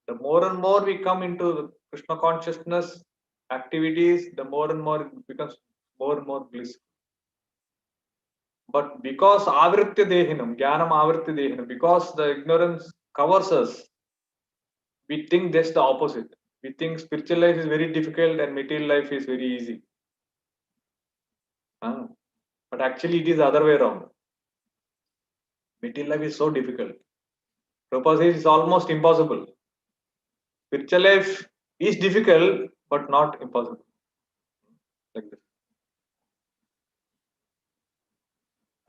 The more and more we come into the Krishna consciousness activities, the more and more it becomes more and more blissful. But because avritya dehinam, jnanam avritya dehinam, because the ignorance covers us, we think just the opposite. We think spiritual life is very difficult and material life is very easy. But actually it is the other way around. Material life is so difficult. Prabhupada says it's almost impossible. Spiritual life is difficult but not impossible. Like this.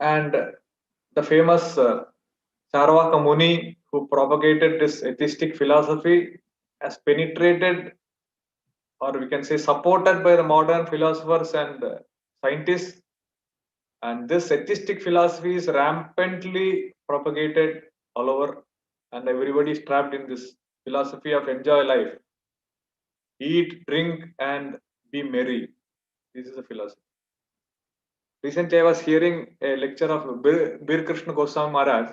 And the famous Charvaka Muni, who propagated this atheistic philosophy, has penetrated, or we can say supported by the modern philosophers and scientists. And this atheistic philosophy is rampantly propagated all over, and everybody is trapped in this philosophy of enjoy life. Eat, drink, and be merry. This is a philosophy. Recently, I was hearing a lecture of Bir Krishna Goswami Maharaj,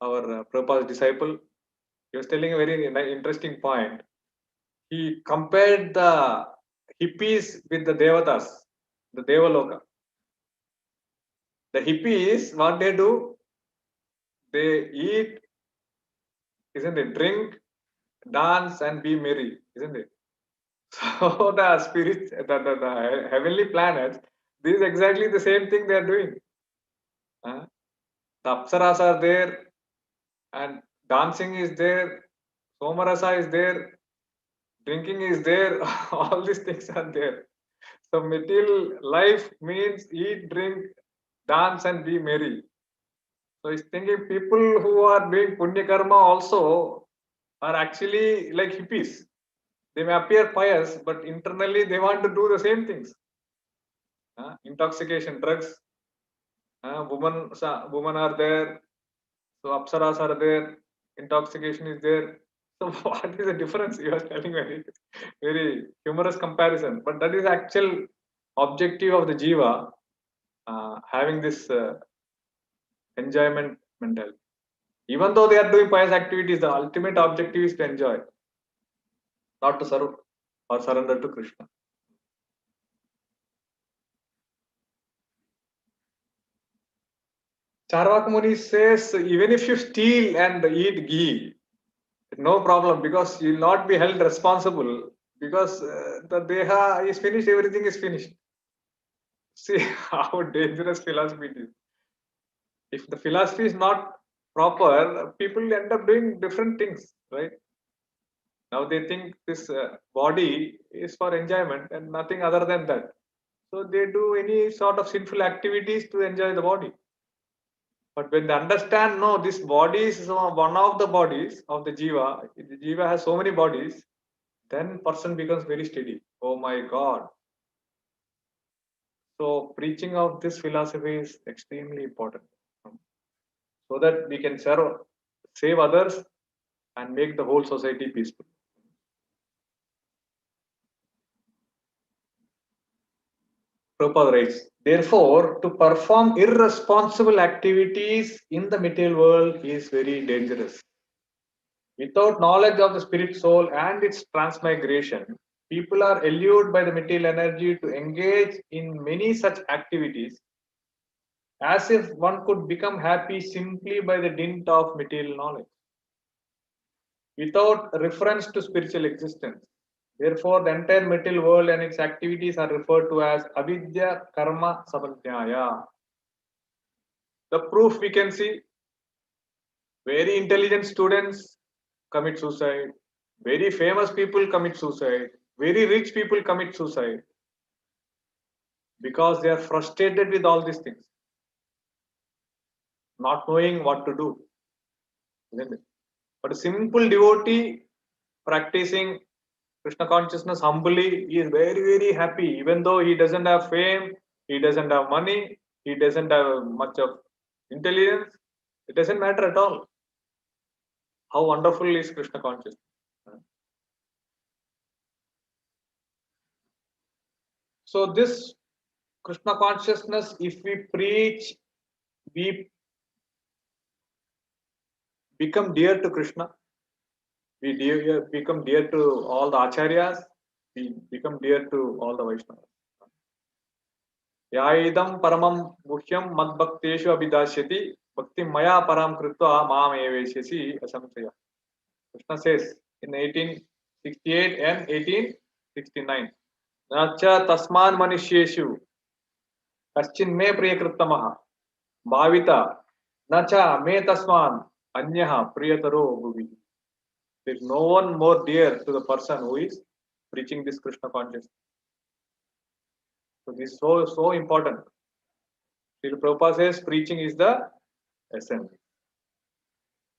our Prabhupada's disciple. He was telling a very interesting point. He compared the hippies with the devatas, the devaloka. The hippies, what they do, they eat, isn't it? Drink, dance, and be merry, isn't it? So the spirits, the heavenly planets, this is exactly the same thing they are doing. The apsaras are there, and dancing is there, somarasa is there, drinking is there, all these things are there. So material life means eat, drink, dance, and be merry. So he's thinking people who are doing punya karma also are actually like hippies. They may appear pious, but internally they want to do the same things. Intoxication, drugs, women are there, so apsaras are there, intoxication is there. So what is the difference? You are telling me very humorous comparison, but that is actual objective of the jiva, having this enjoyment mentality. Even though they are doing pious activities, the ultimate objective is to enjoy, not to serve or surrender to Krishna. Charvaka Muni says, even if you steal and eat ghee, no problem, because you will not be held responsible, because the deha is finished, everything is finished. See how dangerous philosophy it is. If the philosophy is not proper, people end up doing different things, right? Now they think this body is for enjoyment and nothing other than that. So they do any sort of sinful activities to enjoy the body. But when they understand, no, this body is one of the bodies of the jiva. The jiva has so many bodies. Then person becomes very steady. Oh my God. So preaching of this philosophy is extremely important, so that we can save others and make the whole society peaceful. Prabhupada writes, therefore, to perform irresponsible activities in the material world is very dangerous. Without knowledge of the spirit soul and its transmigration, people are allured by the material energy to engage in many such activities, as if one could become happy simply by the dint of material knowledge, without reference to spiritual existence. Therefore, the entire material world and its activities are referred to as avidya karma samanyaya. The proof we can see: very intelligent students commit suicide, very famous people commit suicide, very rich people commit suicide because they are frustrated with all these things, not knowing what to do. Isn't it? But a simple devotee practicing Krishna consciousness humbly, he is very, very happy, even though he doesn't have fame, he doesn't have money, he doesn't have much of intelligence. It doesn't matter at all. How wonderful is Krishna consciousness? So, this Krishna consciousness, if we preach, we become dear to Krishna, we become dear to all the acharyas, we become dear to all the Vaishnavas. Yaidam paramam muhyam madbhakteshu abhidashyati bhakti maya param kritva maam eveshyasi asamsaya. Krishna says in 1868 and 1869, Nacha tasman manishyeshu kaschin me priyakritamaha bhavita nacha me tasman anyaha priyataro bhuvi. There is no one more dear to the person who is preaching this Krishna consciousness. So this is so important. Srila Prabhupada says preaching is the essence.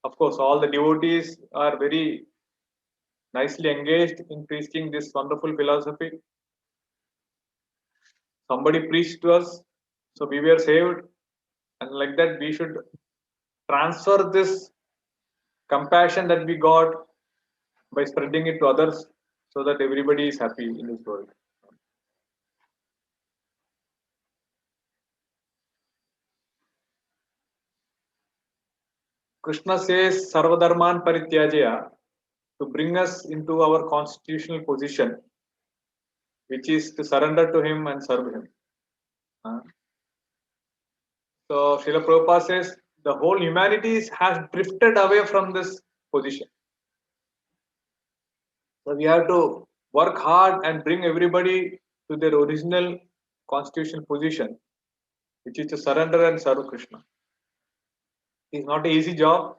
Of course, all the devotees are very nicely engaged in preaching this wonderful philosophy. Somebody preached to us, so we were saved, and like that we should transfer this compassion that we got by spreading it to others, so that everybody is happy in this world. Krishna says Sarvadharman Parityajaya to bring us into our constitutional position, which is to surrender to him and serve him. So Srila Prabhupada says the whole humanity has drifted away from this position. So we have to work hard and bring everybody to their original constitutional position, which is to surrender and serve Krishna. It's not an easy job.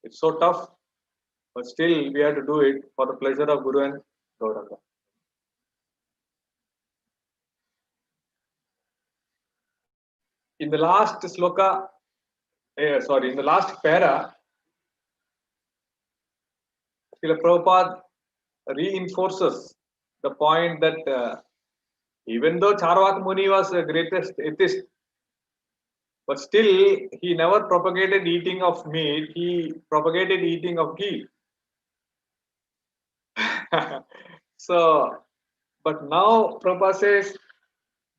It's so tough, but still we have to do it for the pleasure of Guru and Gaura. In the last sloka, in the last para, Srila Prabhupada reinforces the point that even though Charvak Muni was the greatest atheist, but still he never propagated eating of meat, he propagated eating of ghee. So, but now Prabhupada says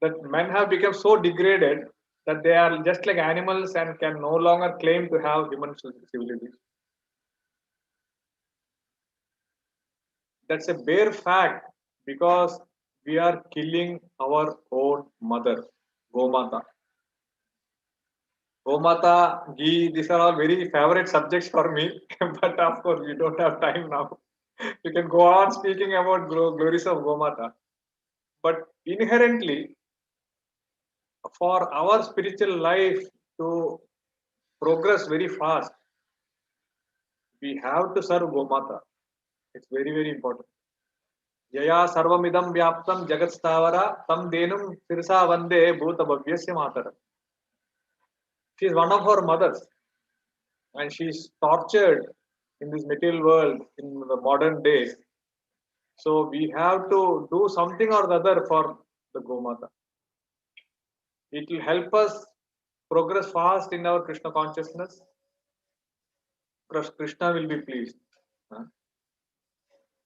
that men have become so degraded that they are just like animals and can no longer claim to have human civilization. That's a bare fact because we are killing our own mother, Gomata. Gomata, ghee, these are all very favorite subjects for me, but of course we don't have time now. You can go on speaking about glories of Gomata. But inherently, for our spiritual life to progress very fast, we have to serve Gomata. It's very, very important. Yaya sarvamidam vyaptam jagat stavara tam denum sirsa vande bhuta bhavyasya matara. She is one of our mothers and she is tortured in this material world in the modern days. So we have to do something or the other for the Gomata. It will help us progress fast in our Krishna consciousness. Krishna will be pleased.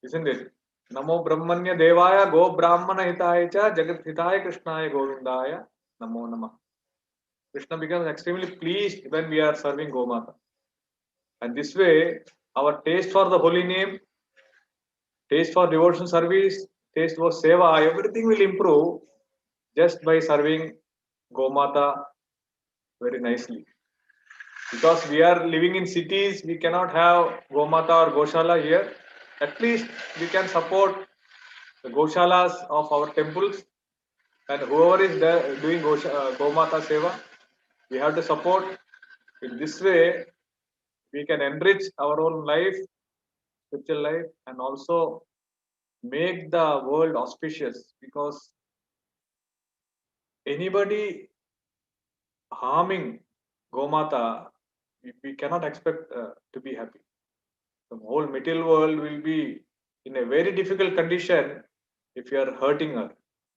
Isn't it? Namo Brahmanya Devaya Go Brahmana Hitaya Cha Jagat Hitaya Krishnaya Govindaya Namo Namah. Krishna becomes extremely pleased when we are serving Gomata. And this way, our taste for the holy name, taste for devotional service, taste for seva, everything will improve just by serving Gomata very nicely. Because we are living in cities, we cannot have Gomata or Goshala here. At least we can support the Goshalas of our temples, and whoever is there doing Gomata Seva, we have to support. In this way, we can enrich our own life, spiritual life, and also make the world auspicious, because anybody harming Gomata, we cannot expect to be happy. The whole material world will be in a very difficult condition if you are hurting her,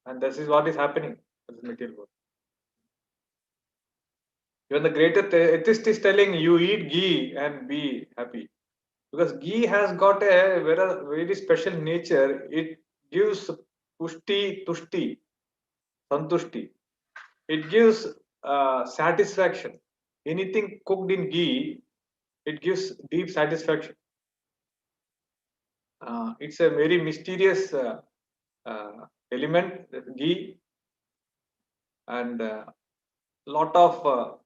and this is what is happening in the material world. Even the greater atheist is telling you eat ghee and be happy, because ghee has got a very special nature. It gives pushti, tushti, santushti. It gives satisfaction. Anything cooked in ghee, it gives deep satisfaction. It's a very mysterious element, ghee, and lot of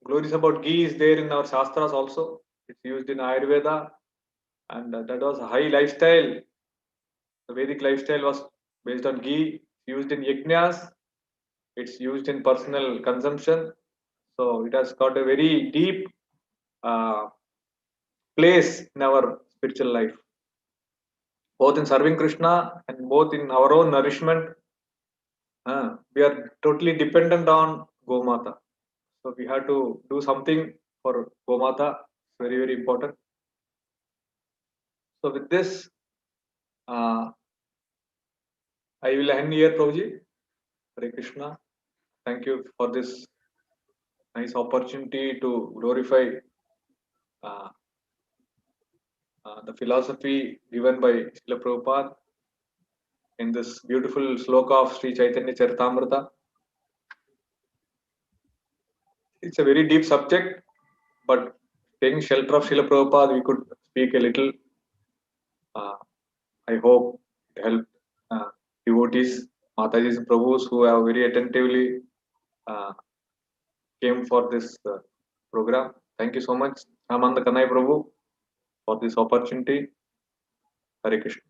glories about ghee is there in our shastras also. It's used in Ayurveda, and that was a high lifestyle. The Vedic lifestyle was based on ghee, used in yajnas. It's used in personal consumption, so it has got a very deep uh, place in our spiritual life, both in serving Krishna and both in our own nourishment. We are totally dependent on Gomata. So we have to do something for Gomata. Very, very important. So with this, I will end here, Prabhuji. Hare Krishna. Thank you for this nice opportunity to glorify uh, the philosophy given by Srila Prabhupada in this beautiful sloka of Sri Caitanya Charitamrta. It's a very deep subject, but taking shelter of Srila Prabhupada, we could speak a little. I hope it helped devotees, Matajis and Prabhus who have very attentively uh, came for this program. Thank you so much, Ananda Kanai Prabhu, for this opportunity. Hare Krishna.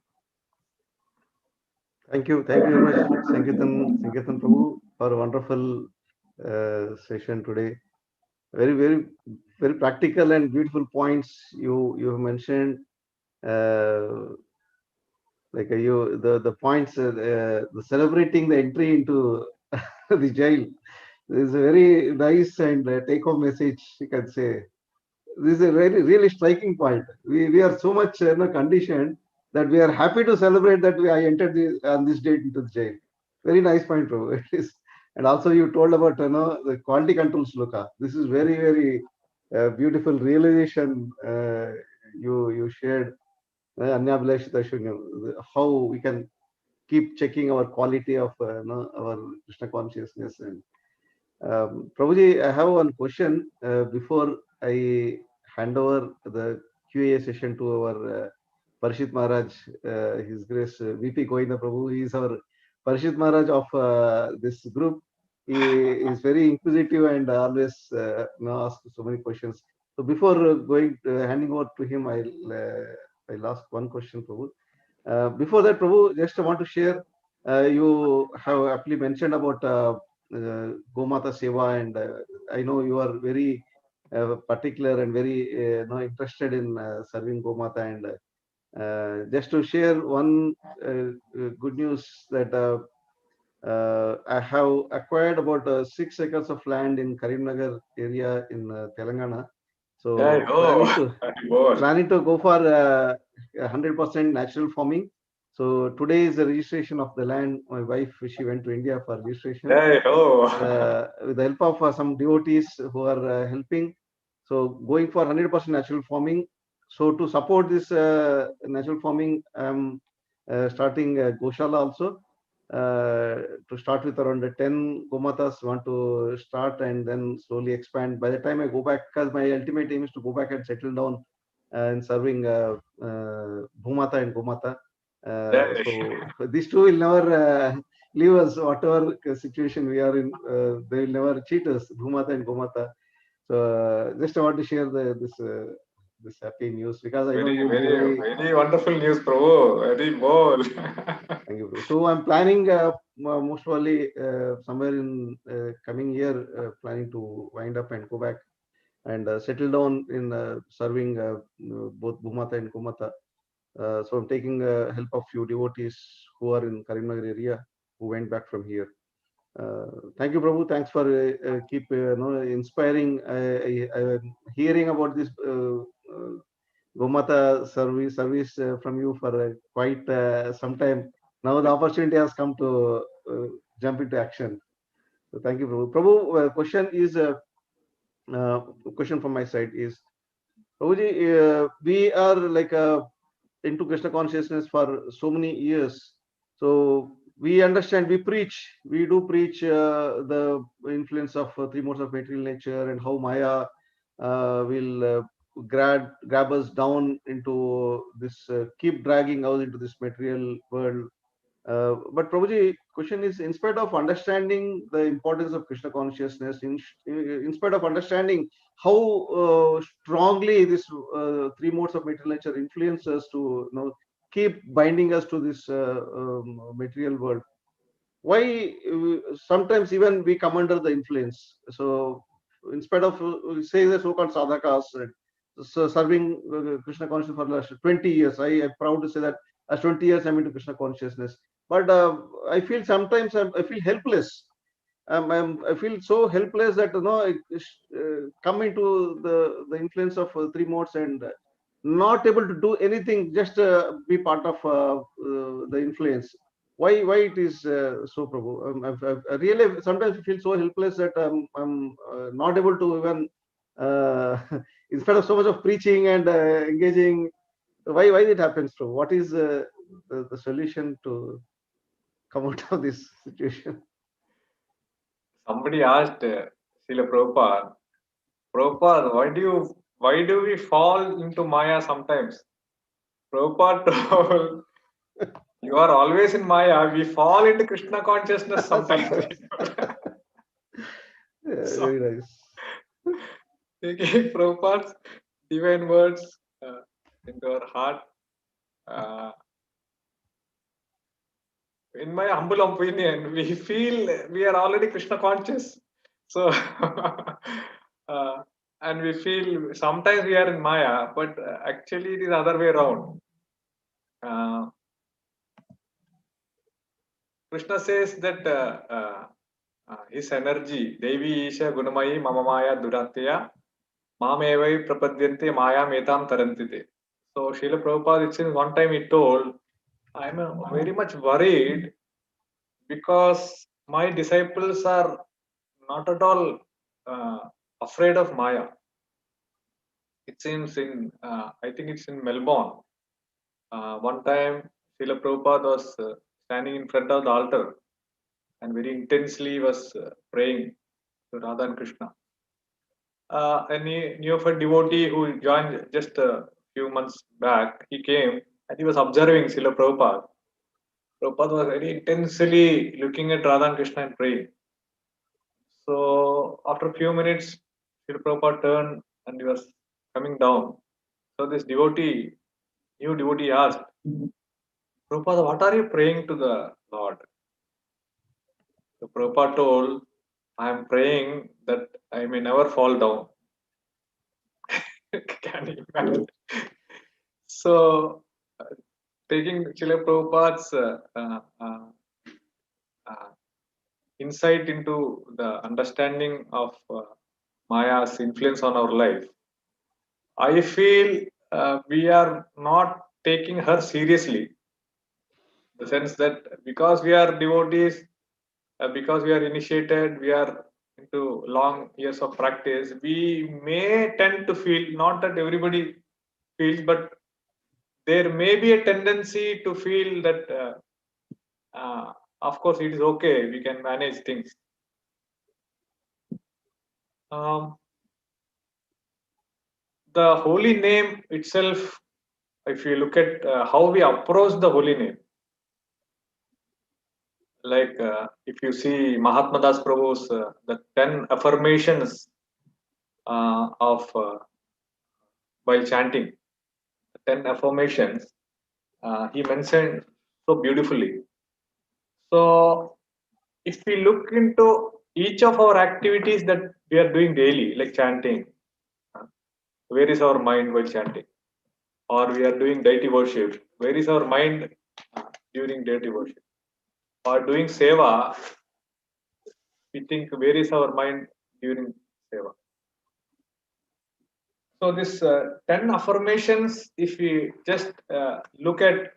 Thank you very much, Sankirtan Prabhu, for a wonderful session today. Very practical and beautiful points you have mentioned. Like the points, the celebrating the entry into the jail. This is a very nice and take-home message, you can say. This is a really striking point. We are so much conditioned that we are happy to celebrate that I entered on this date into the jail. Very nice point, bro. It is. And also you told about the quality control sloka. This is very beautiful realization you shared. How we can keep checking our quality of our Krishna consciousness. And Prabhuji, I have one question before I hand over the QA session to our Parishit Maharaj, His Grace VP Govinda Prabhu. He is our Parishit Maharaj of this group. He is very inquisitive and always asks so many questions. So before handing over to him, I'll ask one question, Prabhu. Before that, Prabhu, just want to share. You have aptly mentioned about Gomata Seva, and I know you are very particular and very interested in serving Gomata. And just to share one good news that I have acquired about 6 acres of land in Karimnagar area in Telangana. So planning to go for 100% natural farming. So today is the registration of the land. My wife, she went to India for registration with the help of some devotees who are helping. So going for 100% natural farming. So to support this natural farming, I'm starting Goshala also. To start with around 10 Gomatas, want to start and then slowly expand. By the time I go back, because my ultimate aim is to go back and settle down in serving Bhumata and Gomata. So these two will never leave us, whatever situation we are in. They will never cheat us, Bhumata and Gomata. So just I want to share this happy news, because I know Very, you'll be very. very wonderful news, Prabhu. Very more. Thank you, bro. So I'm planning most probably somewhere in coming year, planning to wind up and go back and settle down in serving both Bhumata and Kumata. So I'm taking help of few devotees who are in Karimnagar area who went back from here. Thank you, Prabhu. Thanks for keep inspiring. I'm hearing about this Gomata service from you for quite some time. Now the opportunity has come to jump into action. So thank you, Prabhu. Prabhu, question is question from my side is, Prabhuji, we are like into Krishna consciousness for so many years. So we understand, we do preach the influence of three modes of material nature and how Maya will grab us down into this, keep dragging us into this material world. But Prabhuji, question is, in spite of understanding the importance of Krishna consciousness, in spite of understanding how strongly this three modes of material nature influence us to keep binding us to this material world, why sometimes even we come under the influence? So in spite of say the so-called sadhakas, so serving Krishna consciousness for the last 20 years, I am proud to say that as 20 years I'm into Krishna consciousness. But I feel sometimes I feel helpless. I feel so helpless that I come into the influence of three modes and not able to do anything, just be part of the influence. Why it is so, Prabhu? I really sometimes feel so helpless that I'm not able to even in spite of so much of preaching and engaging. Why it happens, Prabhu? What is the solution to come out of this situation? Somebody asked Srila Prabhupada, Prabhupada, why do we fall into Maya sometimes? Prabhupada told, you are always in Maya. We fall into Krishna consciousness sometimes. So, Very nice. taking Prabhupada's divine words into our heart. In my humble opinion, we feel we are already Krishna conscious. So, and we feel sometimes we are in Maya, but actually it is the other way around. Krishna says that his energy, Devi Isha Gunamayi Mamamaya Duratya Mamevai Prapadyante Maya Metam Tarantite. So Srila Prabhupada, it seems one time he told, I'm very much worried because my disciples are not at all afraid of Maya. It seems I think it's in Melbourne. One time Srila Prabhupada was standing in front of the altar and very intensely was praying to Radha and Krishna. And he knew of a devotee who joined just a few months back. He came and he was observing Srila Prabhupada. Prabhupada was very intensely looking at Radha and Krishna and praying. So after a few minutes, Srila Prabhupada turned and he was coming down. So this devotee, new devotee asked, Prabhupada, what are you praying to the Lord? So Prabhupada told, I am praying that I may never fall down. Can you imagine? So, taking Srila Prabhupada's insight into the understanding of Maya's influence on our life, I feel we are not taking her seriously. The sense that because we are devotees, because we are initiated, we are into long years of practice, we may tend to feel, not that everybody feels, but there may be a tendency to feel that of course it is okay, we can manage things. The holy name itself, if you look at how we approach the holy name, like if you see Mahatma Das Prabhu's the 10 affirmations of while chanting 10 affirmations, he mentioned so beautifully. So if we look into each of our activities that we are doing daily, like chanting, where is our mind while chanting? Or we are doing deity worship, where is our mind during deity worship? Or doing seva, we think where is our mind during seva? So this 10 affirmations, if we just look at,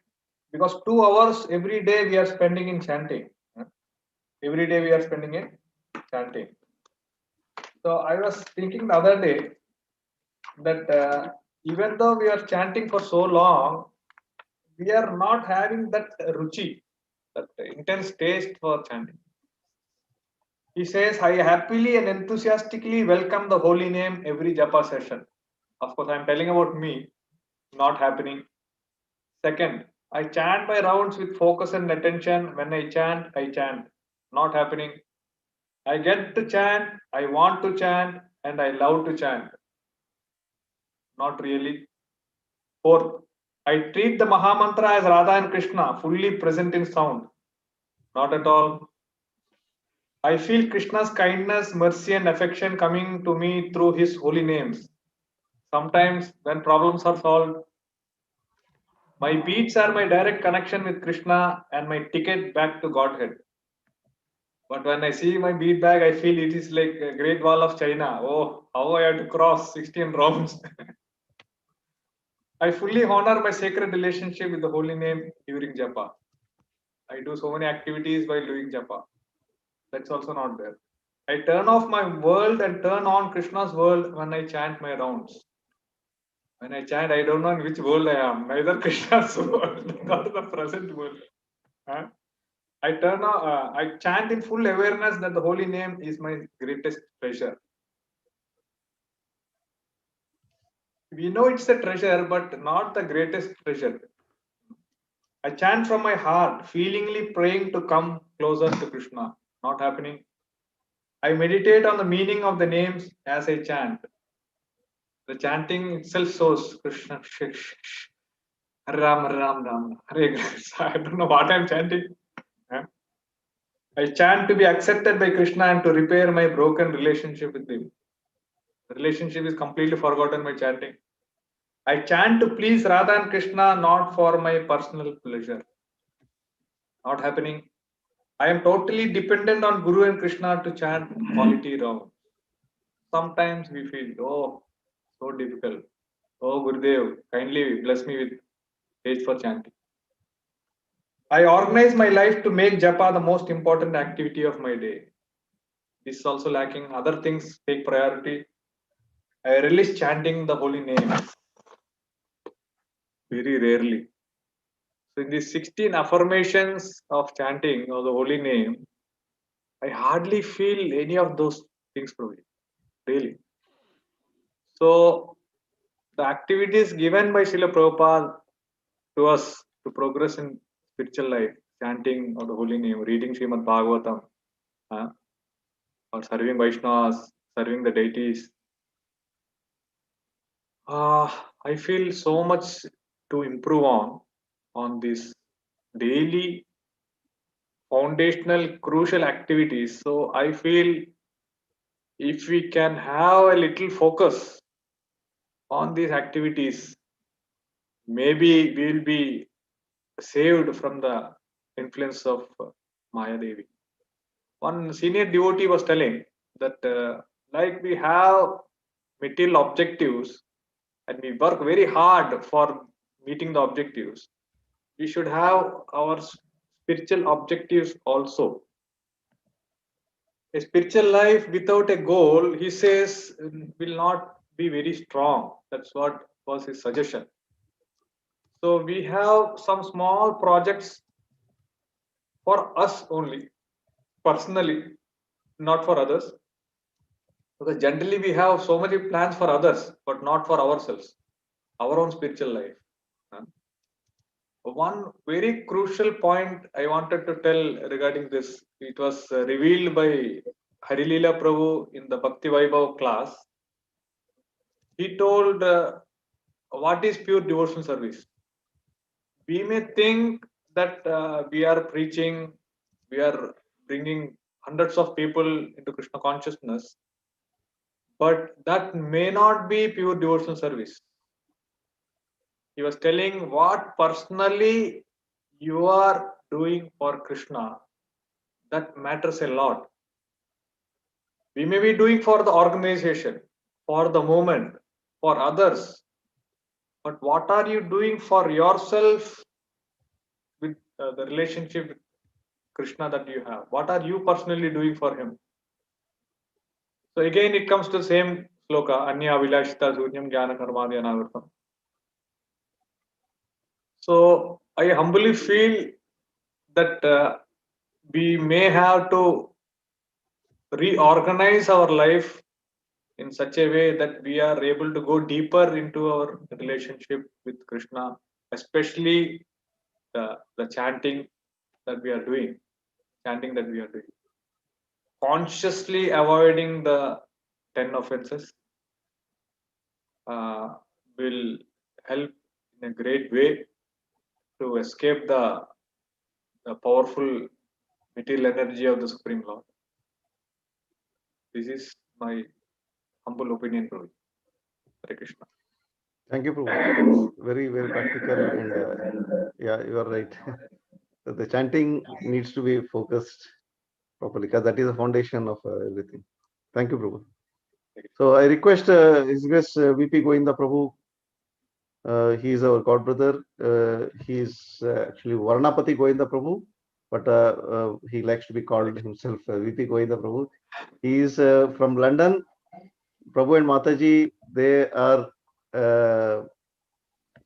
because 2 hours every day we are spending in chanting. Every day we are spending in chanting. So I was thinking the other day that even though we are chanting for so long, we are not having that ruchi, that intense taste for chanting. He says, I happily and enthusiastically welcome the holy name every japa session. Of course, I'm telling about me, not happening. Second, I chant my rounds with focus and attention. When I chant, not happening. I get to chant, I want to chant, and I love to chant. Not really. Fourth, I treat the Mahamantra as Radha and Krishna, fully present in sound. Not at all. I feel Krishna's kindness, mercy, and affection coming to me through his holy names. Sometimes, when problems are solved, my beats are my direct connection with Krishna and my ticket back to Godhead. But when I see my beat bag, I feel it is like a Great Wall of China. Oh, how I have to cross 16 rounds. I fully honor my sacred relationship with the holy name during japa. I do so many activities while doing japa. That's also not there. I turn off my world and turn on Krishna's world when I chant my rounds. When I chant, I don't know in which world I am. Neither Krishna's world nor the present world. Huh? I chant in full awareness that the holy name is my greatest treasure. We know it's a treasure, but not the greatest treasure. I chant from my heart, feelingly praying to come closer to Krishna. Not happening. I meditate on the meaning of the names as I chant. The chanting itself shows Krishna. Hare Ram, Hare Ram, Ram. Hare Krishna. I don't know what I'm chanting. I chant to be accepted by Krishna and to repair my broken relationship with him. The relationship is completely forgotten by chanting. I chant to please Radha and Krishna, not for my personal pleasure. Not happening. I am totally dependent on Guru and Krishna to chant quality rounds. Sometimes we feel, oh, so difficult. Oh, Gurudev, kindly bless me with stage for chanting. I organize my life to make japa the most important activity of my day. This is also lacking. Other things take priority. I release chanting the holy name very rarely. So in these 16 affirmations of chanting of the holy name, I hardly feel any of those things, Prabhu. Really. So the activities given by Srila Prabhupada to us to progress in spiritual life, chanting of the holy name, reading Srimad Bhagavatam, or serving Vaishnavas, serving the deities. I feel so much to improve on this daily foundational crucial activities. So I feel if we can have a little focus on these activities, maybe we will be saved from the influence of Maya Devi. One senior devotee was telling that like we have material objectives and we work very hard for meeting the objectives, we should have our spiritual objectives also. A spiritual life without a goal, he says, will not be very strong. That's what was his suggestion. So we have some small projects for us only, personally, not for others. Because generally we have so many plans for others, but not for ourselves, our own spiritual life. One very crucial point I wanted to tell regarding this, it was revealed by Harilila Prabhu in the Bhakti Vaibhav class. He told what is pure devotional service? We may think that we are preaching, we are bringing hundreds of people into Krishna consciousness, but that may not be pure devotional service. He was telling what personally you are doing for Krishna, that matters a lot. We may be doing for the organization, for the moment, for others, but what are you doing for yourself with the relationship with Krishna that you have? What are you personally doing for him? So again, it comes to the same sloka, Anya Vilashita Sunyam Jnana Karmadya Anavartam. So I humbly feel that we may have to reorganize our life in such a way that we are able to go deeper into our relationship with Krishna, especially the chanting that we are doing, consciously avoiding the 10 offenses will help in a great way to escape the powerful material energy of the Supreme Lord. This is my humble opinion, Prabhu. Hare Krishna. Thank you, Prabhu. Very, very practical, and yeah, you are right. The chanting needs to be focused properly because that is the foundation of everything. Thank you, Prabhu. So I request His Grace VP Govinda Prabhu. He is our god brother. He is actually Varnapati Govinda Prabhu, but he likes to be called himself VP Govinda Prabhu. He is from London. Prabhu and Mataji, they are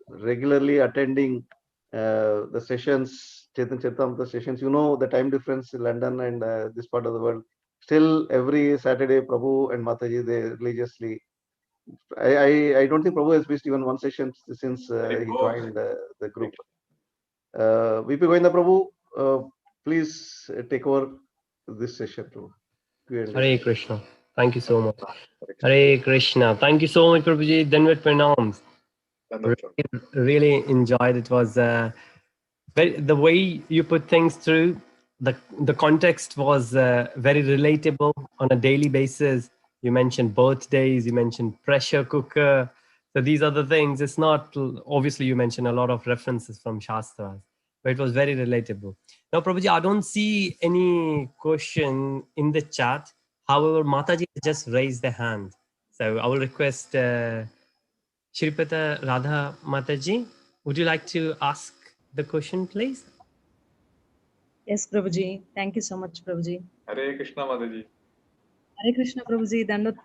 regularly attending the sessions, Caritamrta sessions. You know the time difference in London and this part of the world. Still, every Saturday, Prabhu and Mataji, they religiously. I don't think Prabhu has missed even one session since he joined the group. VP Govinda Prabhu, please take over this session, Prabhu. Hare Krishna. Thank you so much. Hare Krishna. Thank you so much, Prabhuji. Danvat pranams. Really enjoyed it. Was the way you put things through. The context was very relatable on a daily basis. You mentioned birthdays. You mentioned pressure cooker. So these are the things. It's not obviously you mentioned a lot of references from Shastras, but it was very relatable. Now, Prabhuji, I don't see any question in the chat. However, Mataji just raised the hand. So I will request Shripata Radha Mataji. Would you like to ask the question, please? Yes, Prabhuji. Thank you so much, Prabhuji. Hare Krishna, Mataji. Hare Krishna, Prabhuji. Dandat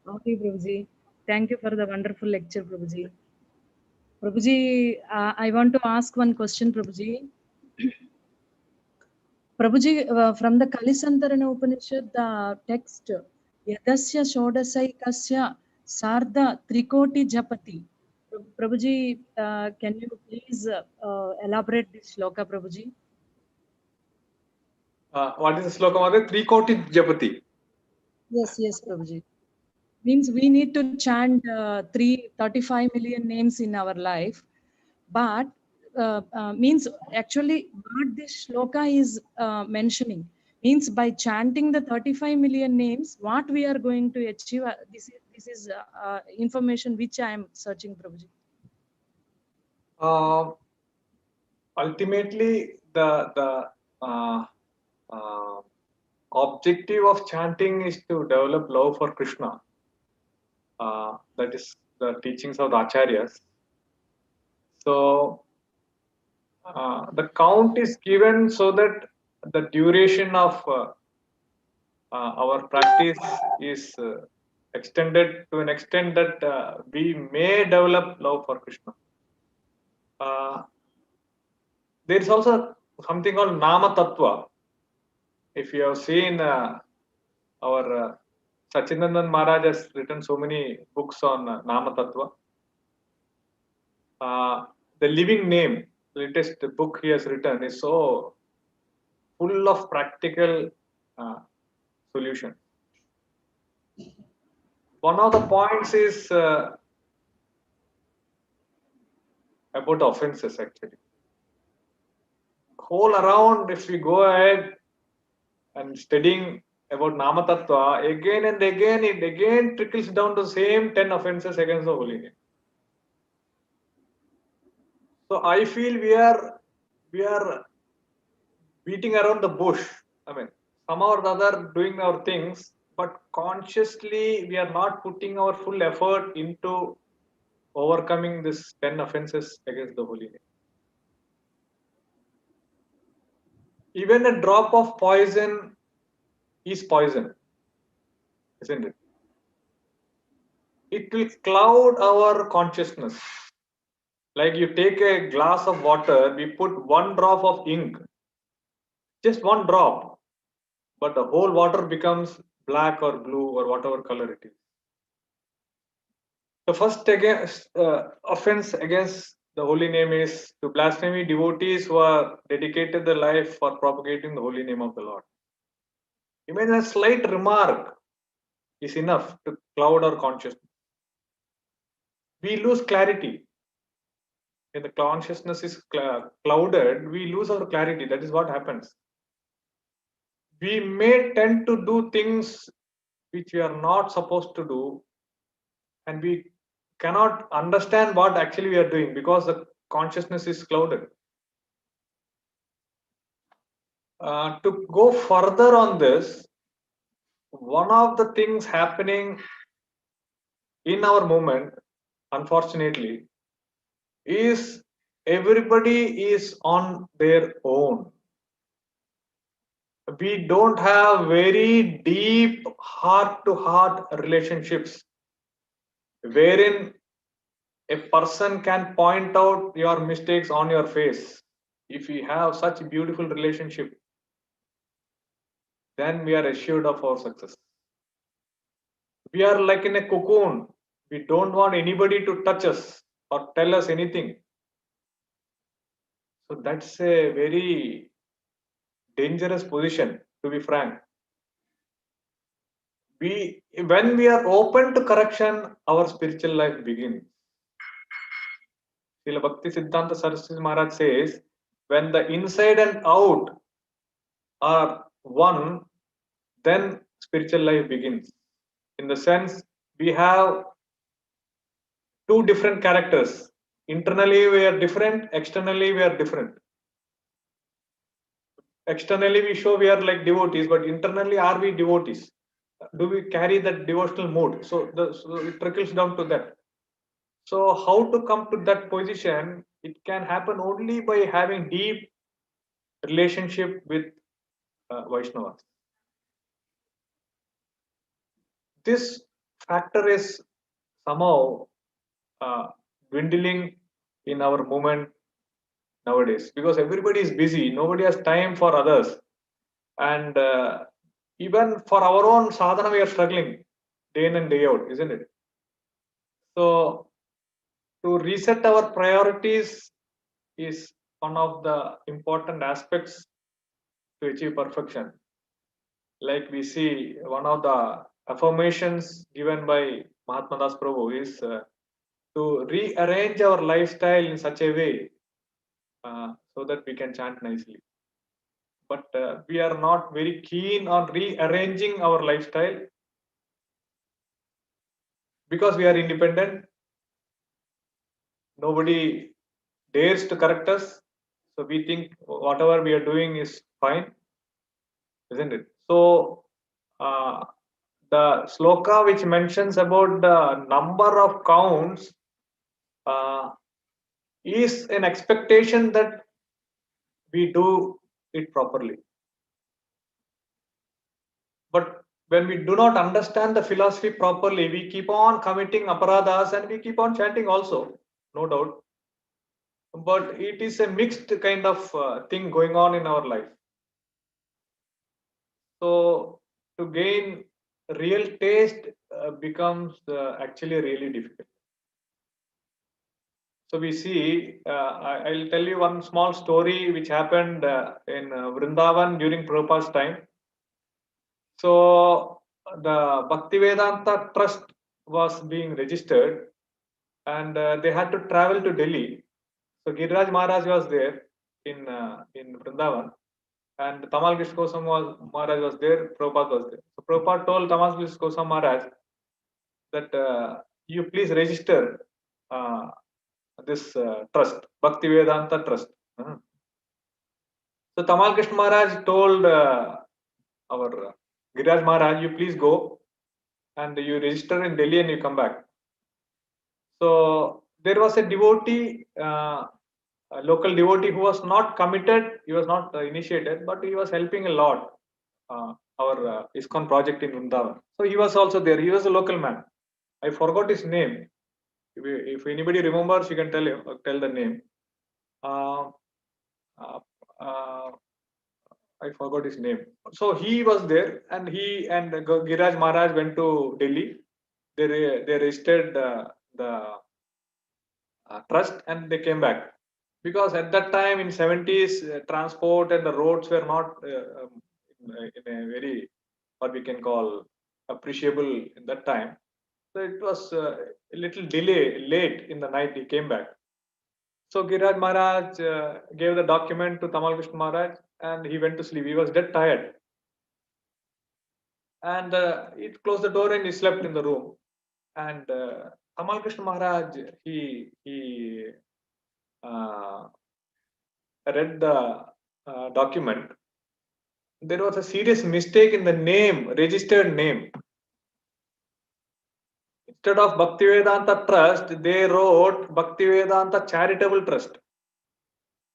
Prabhuji. Thank you for the wonderful lecture, Prabhuji. Prabhuji, I want to ask one question, Prabhuji. Prabhuji, from the Kalisantarana Upanishad, the text, Yadasya Shodasaikasya Sarda Trikoti Japati. Prabhuji, can you please elaborate this shloka, Prabhuji? What is the sloka, Mataji? Trikoti Japati. Yes, Prabhuji. Means we need to chant 35 million names in our life, but means actually what this shloka is mentioning means by chanting the 35 million names, what we are going to achieve. This is information which I am searching, Prabhuji. Ultimately, the objective of chanting is to develop love for Krishna. That is the teachings of the acharyas. So the count is given so that the duration of our practice is extended to an extent that we may develop love for Krishna. There is also something called Nama Tattva. If you have seen our Sachinandan Maharaj has written so many books on Nama Tattva. The living name, latest book he has written, is so full of practical solutions. One of the points is about offenses actually. Whole around, if we go ahead and studying about Nama Tattva, again and again, it again trickles down to the same 10 offenses against the holy name. So I feel we are beating around the bush. I mean, somehow or the other doing our things, but consciously we are not putting our full effort into overcoming this 10 offenses against the holy name. Even a drop of poison is poison, isn't it? It will cloud our consciousness. Like you take a glass of water, we put one drop of ink, just one drop, but the whole water becomes black or blue or whatever color it is. The first offense against the holy name is to blaspheme devotees who are dedicated their life for propagating the holy name of the Lord. Even a slight remark is enough to cloud our consciousness. We lose clarity. When the consciousness is clouded, we lose our clarity. That is what happens. We may tend to do things which we are not supposed to do, and we cannot understand what actually we are doing because the consciousness is clouded. To go further on this, one of the things happening in our movement, unfortunately, is everybody is on their own. We don't have very deep heart-to-heart relationships wherein a person can point out your mistakes on your face. If we have such a beautiful relationship, then we are assured of our success. We are like in a cocoon. We don't want anybody to touch us or tell us anything. So that's a very dangerous position, to be frank. When we are open to correction, our spiritual life begins. Srila Bhakti Siddhanta Saraswati Maharaj says, when the inside and out are one, then spiritual life begins. In the sense, we have two different characters. Internally, we are different. Externally, we are different. Externally, we show we are like devotees, but internally, are we devotees? Do we carry that devotional mood? So it trickles down to that. So how to come to that position? It can happen only by having deep relationship with Vaishnavas. This factor is somehow dwindling in our movement nowadays because everybody is busy. Nobody has time for others, and even for our own sadhana, we are struggling day in and day out, isn't it? So to reset our priorities is one of the important aspects to achieve perfection. Like we see, one of the affirmations given by Mahatma Das Prabhu is to rearrange our lifestyle in such a way so that we can chant nicely. But we are not very keen on rearranging our lifestyle because we are independent. Nobody dares to correct us. So we think whatever we are doing is fine, isn't it? So the sloka which mentions about the number of counts is an expectation that we do it properly. But when we do not understand the philosophy properly, we keep on committing aparadhas and we keep on chanting also, no doubt. But it is a mixed kind of thing going on in our life. So to gain real taste becomes actually really difficult. So we see, I'll tell you one small story which happened in Vrindavan during Prabhupada's time. So the Bhaktivedanta Trust was being registered and they had to travel to Delhi. So Giriraj Maharaj was there in Vrindavan, and Tamal Krishna Goswami Maharaj was there. Prabhupada was there. So Prabhupada told Tamal Krishna Goswami Maharaj that you please register this trust, Bhakti Vedanta Trust. So Tamal Krishna Maharaj told our Giriraj Maharaj, you please go and you register in Delhi and you come back. So there was a devotee, a local devotee who was not committed, he was not initiated, but he was helping a lot our ISKCON project in Vrindavan. So he was also there. He was a local man. I forgot his name. If anybody remembers, you can tell the name. I forgot his name. So he was there, and he and Giriraj Maharaj went to Delhi. They registered the trust, and they came back, because at that time in 70s transport and the roads were not in a very, what we can call, appreciable in that time. So it was a little late in the night he came back. So Giriraj Maharaj gave the document to Tamal Krishna Maharaj, and he went to sleep. He was dead tired, and he closed the door and he slept in the room. And Tamal Krishna Maharaj, he read the document. There was a serious mistake in the name, registered name. Instead of Bhaktivedanta Trust, they wrote Bhaktivedanta Charitable Trust.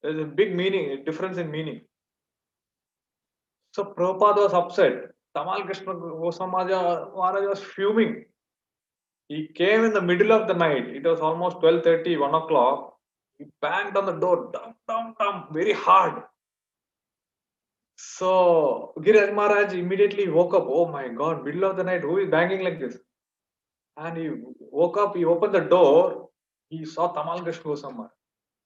There's a big meaning, difference in meaning. So Prabhupada was upset. Tamal Krishna Goswami Maharaj was fuming. He came in the middle of the night. It was almost 12:30, 1 o'clock. He banged on the door, dum, dum, dum, very hard. So Giriraj Maharaj immediately woke up. Oh my God, middle of the night, who is banging like this? And he woke up, he opened the door, he saw Tamal Krishna Goswami Maharaj.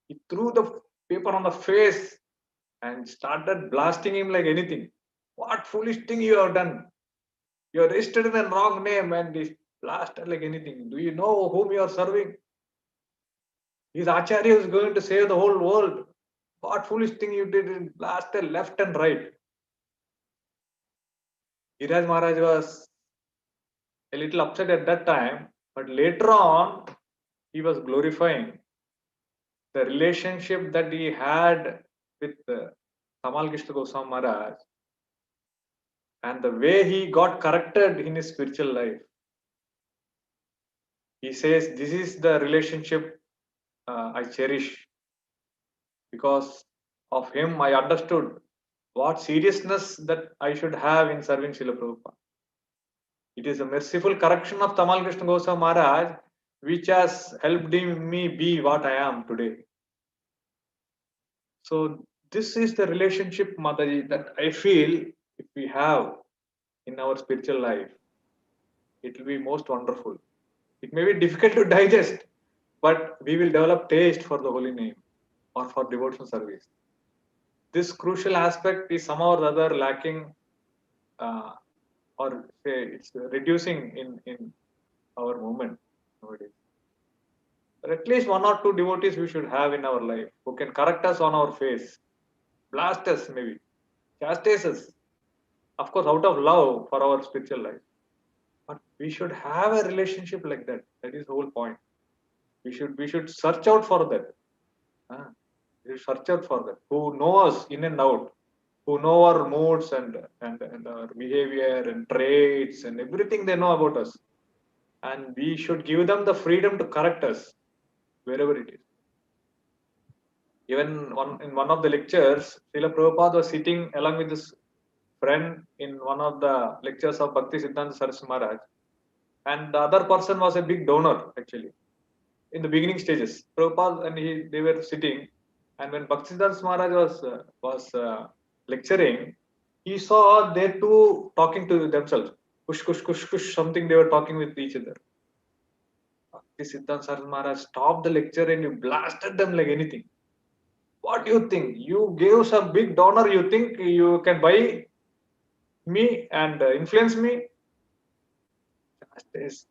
He threw the paper on the face and started blasting him like anything. What foolish thing you have done? You are registered in the wrong name, and he blasted like anything. Do you know whom you are serving? His Acharya is going to save the whole world. What foolish thing you did? Blasted left and right. Giriraj Maharaj was a little upset at that time, but later on, he was glorifying the relationship that he had with Tamal Krishna Goswami Maharaj, and the way he got corrected in his spiritual life. He says, this is the relationship I cherish. Because of him, I understood what seriousness that I should have in serving Srila Prabhupada. It is a merciful correction of Tamal Krishna Goswami Maharaj which has helped me be what I am today. So this is the relationship, Mataji, that I feel if we have in our spiritual life, it will be most wonderful. It may be difficult to digest, but we will develop taste for the holy name or for devotional service. This crucial aspect is somehow or other lacking, or say it's reducing in our movement nowadays. But at least 1 or 2 devotees we should have in our life who can correct us on our face, blast us maybe, chastise us, of course out of love for our spiritual life. But we should have a relationship like that. That is the whole point. We should search out for that. We should search out for that. Who know us in and out, who know our moods and our behavior and traits and everything they know about us. And we should give them the freedom to correct us wherever it is. Even in one of the lectures, Srila Prabhupada was sitting along with his friend in one of the lectures of Bhakti Siddhanta Saraswati Maharaj. And the other person was a big donor, actually, in the beginning stages. Prabhupada and they were sitting, and when Bhakti Siddhanta Maharaj was lecturing, he saw they two talking to themselves. Kush, kush, kush, kush, something they were talking with each other. Bhakti Siddhanta Saraswati Maharaj stopped the lecture and you blasted them like anything. What do you think? You gave some big donor, you think you can buy me and influence me?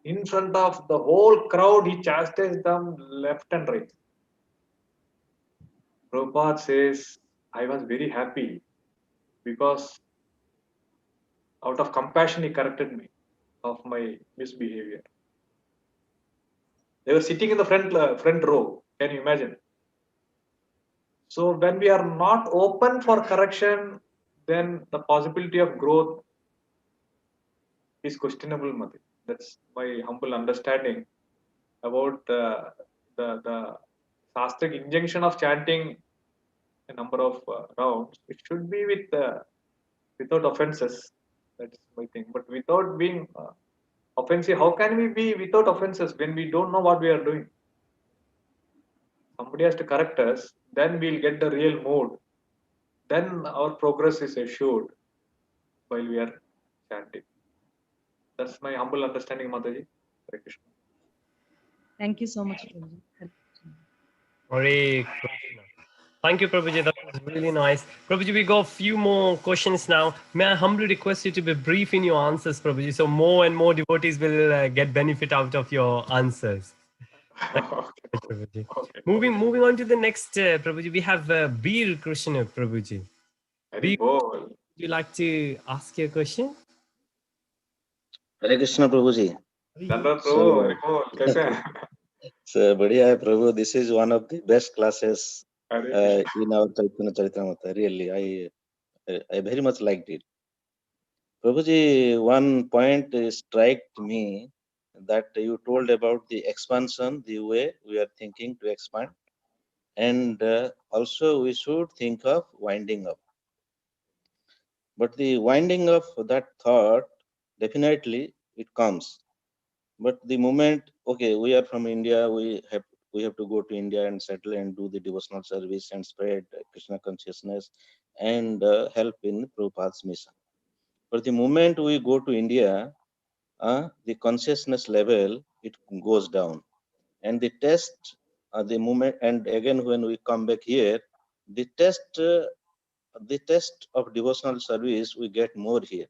In front of the whole crowd, he chastised them left and right. Prabhupada says, I was very happy because out of compassion, he corrected me of my misbehavior. They were sitting in the front row. Can you imagine? So when we are not open for correction, then the possibility of growth is questionable, Mati. That's my humble understanding about the Shastric injunction of chanting a number of rounds. It should be with without offenses. That's my thing. But without being offensive, how can we be without offenses when we don't know what we are doing? Somebody has to correct us, then we'll get the real mood. Then our progress is assured while we are chanting. That's my humble understanding, Mataji. Hare Krishna. Thank you so much, Prabhuji. Hare Krishna. Thank you, Prabhuji. That was really nice. Prabhuji, we got a few more questions now. May I humbly request you to be brief in your answers, Prabhuji, so more and more devotees will get benefit out of your answers. Thank you, Prabhuji. Okay. Moving on to the next, Prabhuji, we have Bir Krishna, Prabhuji. Very Bir, bold. would you like to ask your question? Hare Krishna Prabhu ji Dandar So- Prabhu, very bold. कैसे हैं? So, बढ़िया है प्रभु. This is one of the best classes Hare Krishna. in our Caritamrta. Really, I very much liked it. Prabhuji, one point struck me that you told about the expansion, the way we are thinking to expand, and also we should think of winding up. But the winding up that thought, definitely it comes. But the moment, okay, we are from India, we have to go to India and settle and do the devotional service and spread Krishna consciousness and help in Prabhupada's mission. But the moment we go to India, the consciousness level, it goes down. And the test, the moment, and again when we come back here, the test of devotional service, we get more here.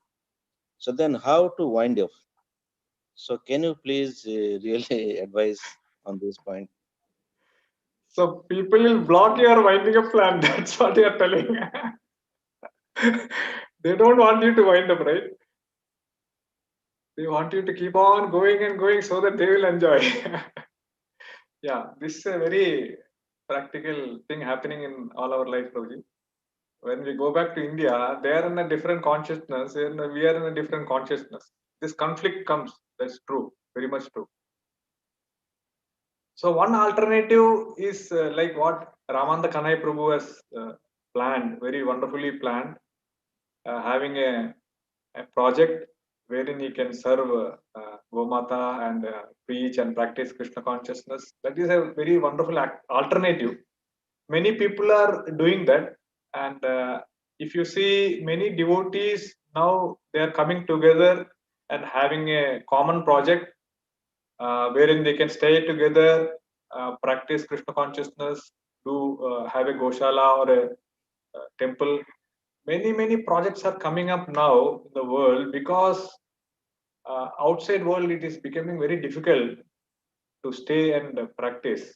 So then how to wind up? So can you please really advise on this point? So people will block your winding up plan. That's what they are telling. They don't want you to wind up, right? They want you to keep on going and going so that they will enjoy. Yeah, this is a very practical thing happening in all our life, Prabhuji. When we go back to India, they are in a different consciousness and we are in a different consciousness. This conflict comes. That's true. Very much true. So one alternative is like what Ramananda Kanai Prabhu has planned, very wonderfully planned, having a project wherein he can serve Gomata and preach and practice Krishna consciousness. That is a very wonderful alternative. Many people are doing that, and if you see many devotees now, they are coming together and having a common project wherein they can stay together, practice Krishna consciousness, do have a Goshala or a temple. Many projects are coming up now in the world because outside world it is becoming very difficult to stay and practice.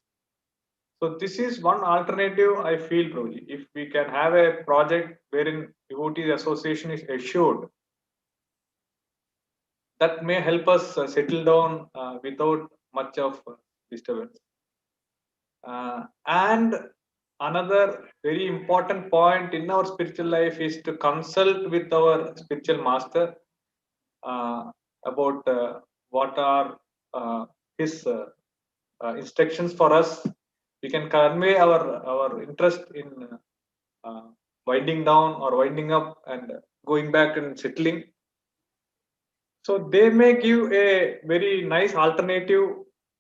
So this is one alternative I feel, Prabhuji. If we can have a project wherein devotees association is assured, that may help us settle down without much of disturbance. And another very important point in our spiritual life is to consult with our spiritual master about what are his instructions for us. We can convey our interest in winding down or winding up and going back and settling. So they may give a very nice alternative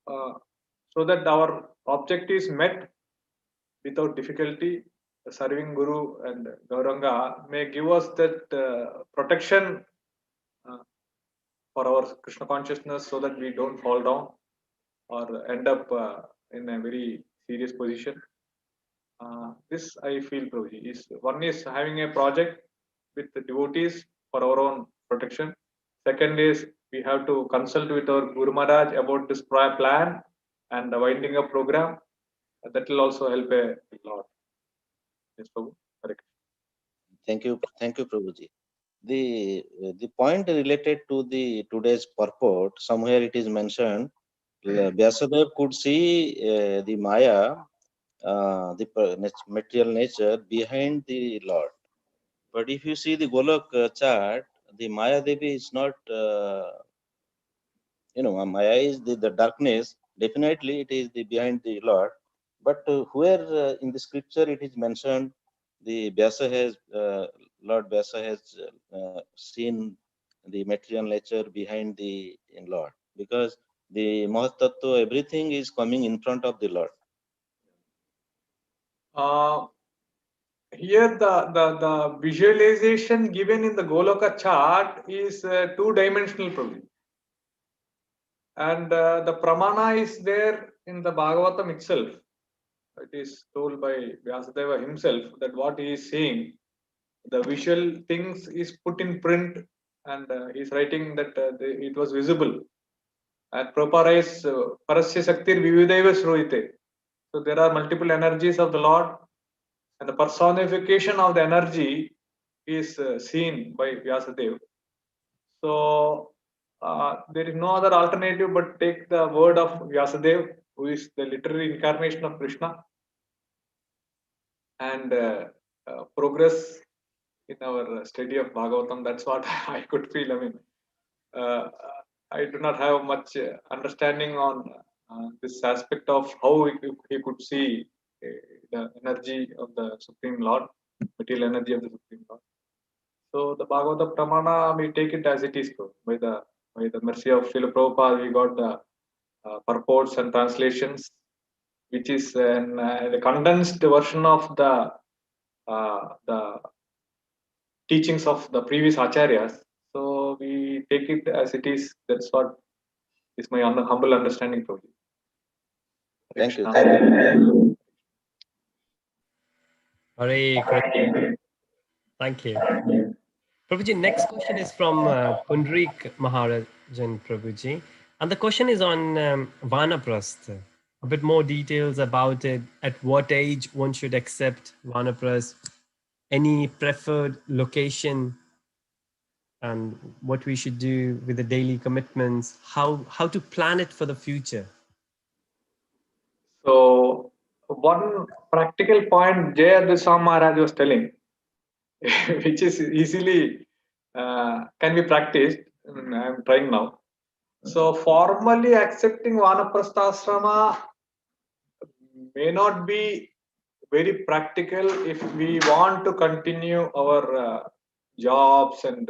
so that our object is met without difficulty. Serving Guru and Gauranga may give us that protection for our Krishna consciousness so that we don't fall down or end up in a very serious position. This I feel, Prabhuji, is one is having a project with the devotees for our own protection. Second is we have to consult with our Guru Maharaj about this plan and the winding up program. That will also help a lot. Yes, Prabhu. Hare Krishna. Thank you, Prabhuji. The point related to the today's purport, somewhere it is mentioned, Vyasadeva could see the Maya, material nature behind the Lord. But if you see the Golok chart, the Maya Devi is not, Maya is the darkness. Definitely, it is the behind the Lord. But where in the scripture it is mentioned, the Vyasa has, Lord Vyasa has seen the material nature behind the Lord, because the Mahatattva, everything is coming in front of the Lord. Here the visualization given in the Goloka chart is two-dimensional, Prabhu. And the pramana is there in the Bhagavatam itself. It is told by Vyasadeva himself that what he is seeing, the visual things is put in print, and he is writing that it was visible. And Prabhupada is Parasya Shaktir Vividaiva Shruyate. So there are multiple energies of the Lord, and the personification of the energy is seen by Vyasadeva. So there is no other alternative but take the word of Vyasadeva, who is the literary incarnation of Krishna, and progress in our study of Bhagavatam. That's what I could feel. I mean, I do not have much understanding on this aspect of how he could see the energy of the Supreme Lord, material energy of the Supreme Lord. So the Bhagavata Pramana, we take it as it is. By the mercy of Srila Prabhupada, we got the purports and translations, which is the condensed version of the teachings of the previous acharyas. So we take it as it is. That's what is my humble understanding for you. Thank you. Hare Krishna. Thank you. Prabhuji, next question is from Pundrik Maharajan Prabhuji. And the question is on Vanaprastha. A bit more details about it. At what age one should accept Vanaprastha? Any preferred location? And what we should do with the daily commitments? How to plan it for the future? So one practical point Jay Sam Maharaj was telling, which is easily can be practiced. I am trying now. So formally accepting Vanaprastha may not be very practical if we want to continue our jobs and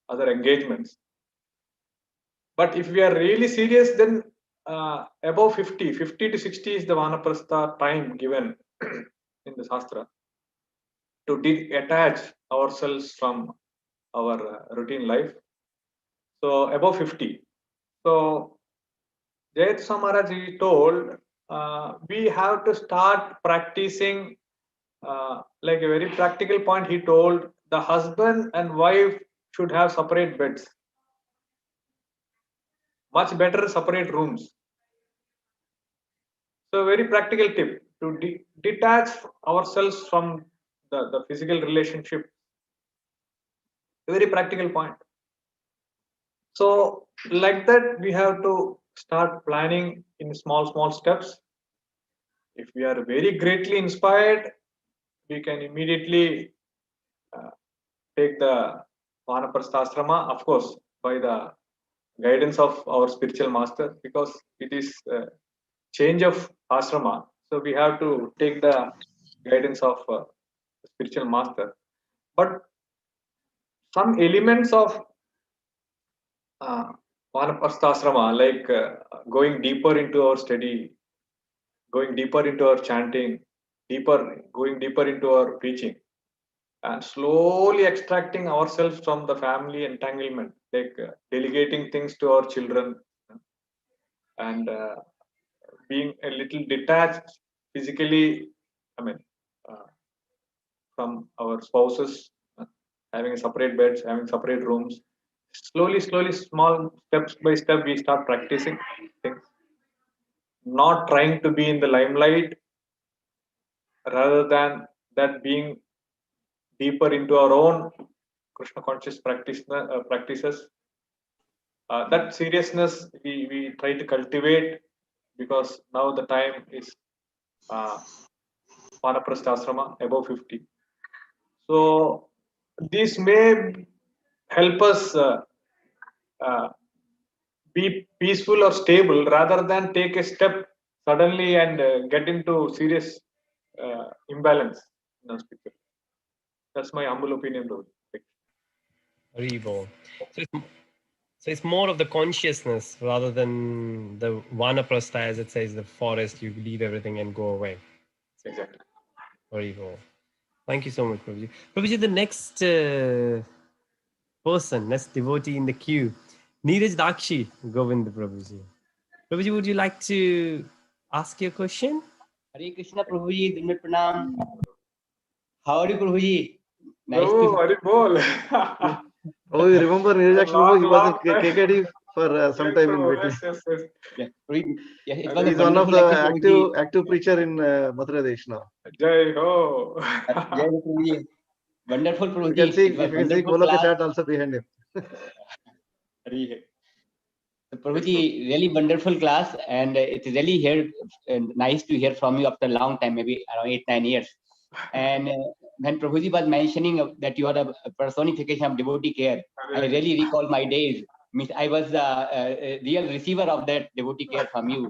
other engagements. But if we are really serious, then above 50 to 60 is the Vanaprastha time given in the Shastra to detach ourselves from our routine life. So above 50. So Jayat Samaraj told we have to start practicing like a very practical point. He told the husband and wife should have separate beds. Much better separate rooms. So very practical tip to detach ourselves from the physical relationship. A very practical point. So like that, we have to start planning in small steps. If we are very greatly inspired, we can immediately take the Vanaprastha, of course, by the guidance of our spiritual master, because it is change of asrama. So we have to take the guidance of spiritual master. But some elements of Vanaprastha, like going deeper into our study, going deeper into our chanting, going deeper into our preaching, and slowly extracting ourselves from the family entanglement, like delegating things to our children, and being a little detached physically, I mean, from our spouses, having separate beds, having separate rooms. Slowly, small steps by step, we start practicing things, not trying to be in the limelight rather than that being deeper into our own Krishna conscious practices, that seriousness we try to cultivate, because now the time is Vanaprastha ashrama above 50. So this may help us be peaceful or stable rather than take a step suddenly and get into serious imbalance in our spiritual. That's my humble opinion, though. Haribo. So it's more of the consciousness rather than the vanaprastha, as it says, the forest, you leave everything and go away. Exactly. Haribo. Thank you so much, Prabhuji. Prabhuji, the next person, next devotee in the queue, Neeraj Dakshi Govind Prabhuji. Prabhuji, would you like to ask your question? Hare Krishna Prabhuji, Dandavat Pranam. How are you, Prabhuji? Nice Oh, to very bol. Oh, you remember Neeraj Prabhu? He was in Long time. KKD for some time in between. Yes. yeah, Prabhuji, yeah, it was a He's one of wonderful the lecture, Prabhuji. active preacher in Mathura Desh now. Jai ho. Jai Ho, Prabhuji. Wonderful, You Prabhuji. can see, It was if you can see wonderful Goloka class. chat also behind him. Hare. So, Prabhuji, really wonderful class, and it is really nice to hear from you after a long time, maybe around 8-9 years. And when Prabhuji was mentioning that you are a personification of devotee care, I really recall my days. Means I was a real receiver of that devotee care from you.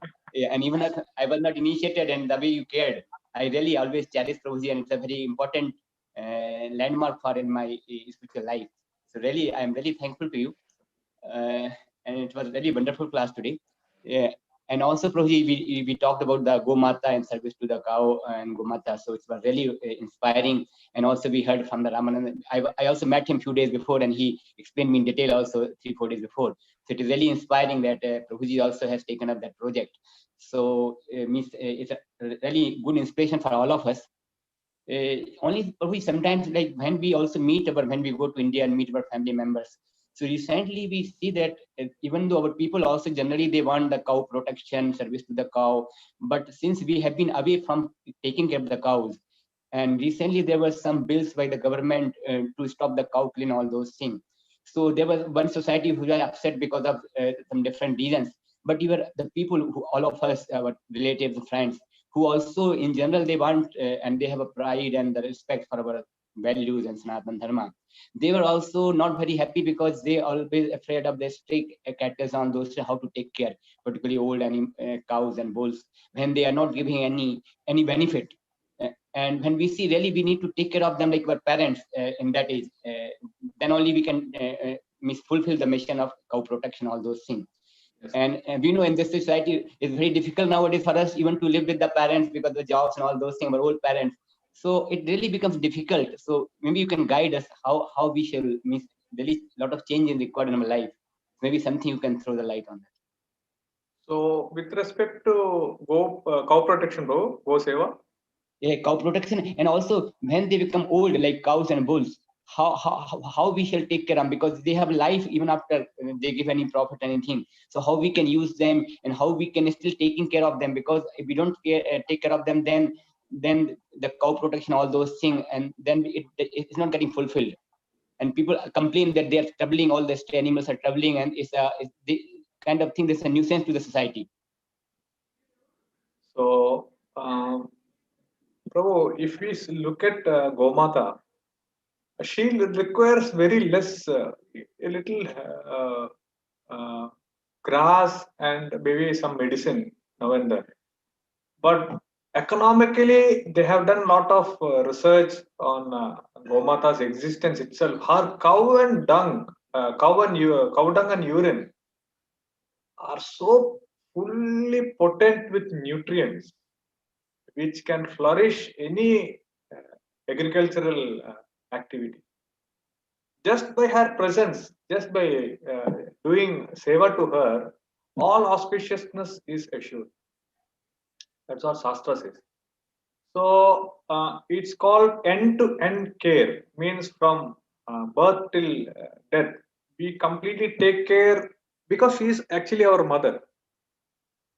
And even if I was not initiated in the way you cared, I really always cherish Prabhuji, and it's a very important landmark for in my spiritual life. So really, I am really thankful to you. And it was a very wonderful class today. Yeah. And also, Prabhuji, we talked about the Gomata and service to the cow and Gomata. So it was really inspiring. And also, we heard from the Ramananda. I also met him a few days before, and he explained me in detail also 3-4 days before. So it is really inspiring that Prabhuji also has taken up that project. So it's a really good inspiration for all of us. Only Prabhuji, sometimes, like when we also when we go to India and meet our family members. So recently we see that even though our people also generally they want the cow protection, service to the cow, but since we have been away from taking care of the cows, and recently there were some bills by the government to stop the cow killing, all those things. So there was one society who was upset because of some different reasons. But you were the people who, all of us, our relatives and friends, who also in general they want and they have a pride and the respect for our values and Sanatana Dharma. They were also not very happy because they always afraid of the strict cattle on those how to take care, particularly old cows and bulls, when they are not giving any benefit. And when we see really we need to take care of them like our parents in that age, then only we can fulfill the mission of cow protection, all those things. Yes. And we know in this society it's very difficult nowadays for us even to live with the parents because of the jobs and all those things, our old parents. So it really becomes difficult. So maybe you can guide us how we shall miss really a lot of change in required in our life. Maybe something you can throw the light on that. So with respect to cow protection, bro, go seva. Yeah, cow protection, and also when they become old like cows and bulls, how we shall take care of them, because they have life even after they give any profit, anything. So how we can use them and how we can still taking care of them, because if we don't take care of them, then the cow protection, all those things, and then it's not getting fulfilled. And people complain that they are troubling, all the animals are troubling, and it's the kind of thing that's a nuisance to the society. So Prabhu, if we look at Gomata, she requires very less, a little grass and maybe some medicine now and then. But economically, they have done a lot of research on Gomata's existence itself. Her cow dung and urine are so fully potent with nutrients, which can flourish any agricultural activity. Just by her presence, just by doing seva to her, all auspiciousness is assured. That's what Shastra says. So it's called end-to-end care, means from birth till death. We completely take care because she is actually our mother.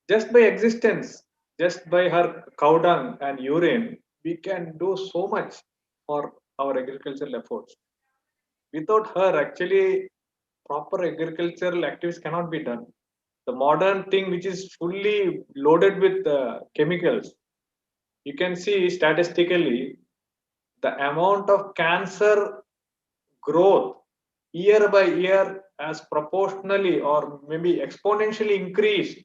Just by existence, just by her cow dung and urine, we can do so much for our agricultural efforts. Without her, actually, proper agricultural activities cannot be done. The modern thing, which is fully loaded with chemicals, you can see statistically the amount of cancer growth year by year has proportionally or maybe exponentially increased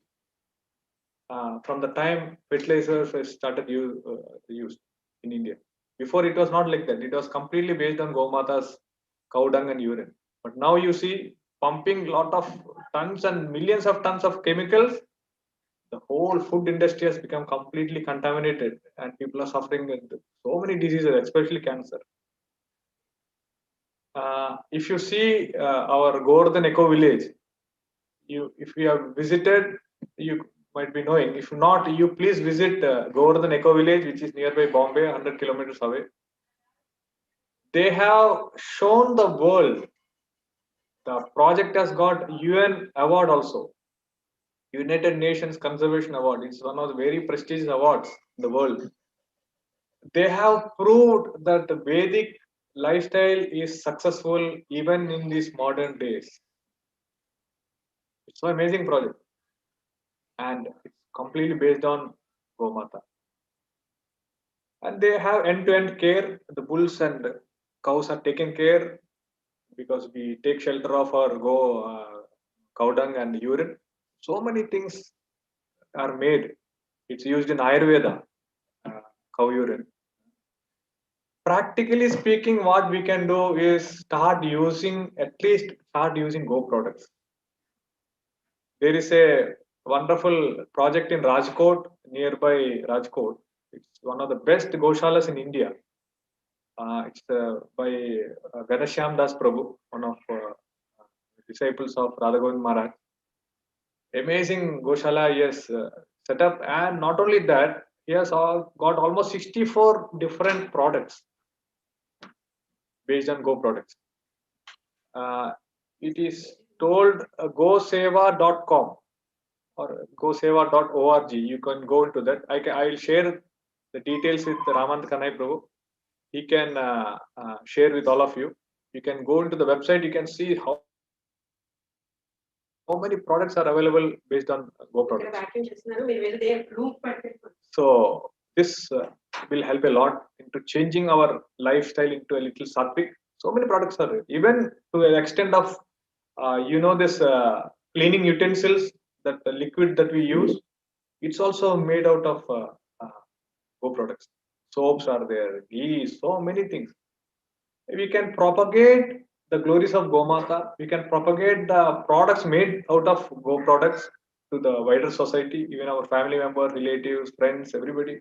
from the time fertilizers were started used in India. Before it was not like that. It was completely based on Gomata's cow dung and urine. But now you see pumping lot of tons and millions of tons of chemicals. The whole food industry has become completely contaminated, and people are suffering with so many diseases, especially cancer. If you see our Govardhan Eco Village, if you have visited, you might be knowing. If not, you please visit Govardhan Eco Village, which is nearby Bombay, 100 kilometers away. They have shown the world. The project has got UN award also, United Nations Conservation Award. It's one of the very prestigious awards in the world. They have proved that the Vedic lifestyle is successful even in these modern days. It's an amazing project, and it's completely based on Gomata. And they have end-to-end care. The bulls and cows are taken care because we take shelter of our cow dung and urine. So many things are made. It's used in Ayurveda, cow urine. Practically speaking, what we can do is start using go products. There is a wonderful project in Rajkot, nearby Rajkot. It's one of the best goshalas in India. It's by Ganashyam Das Prabhu, one of disciples of Radha Govind Maharaj. Amazing goshala he has set up, and not only that, he has got almost 64 different products based on Go products. It is told goseva.com or goseva.org. You can go into that. I will share the details with Ramant Kanai Prabhu. He can share with all of you. You can go into the website. You can see how many products are available based on Go products. So this will help a lot into changing our lifestyle into a little sattvic. So many products are there. Even to the extent of this cleaning utensils, that the liquid that we use, it's also made out of Go products. Soaps are there, ghee, so many things. We can propagate the glories of Gomata. We can propagate the products made out of Go products to the wider society, even our family members, relatives, friends, everybody.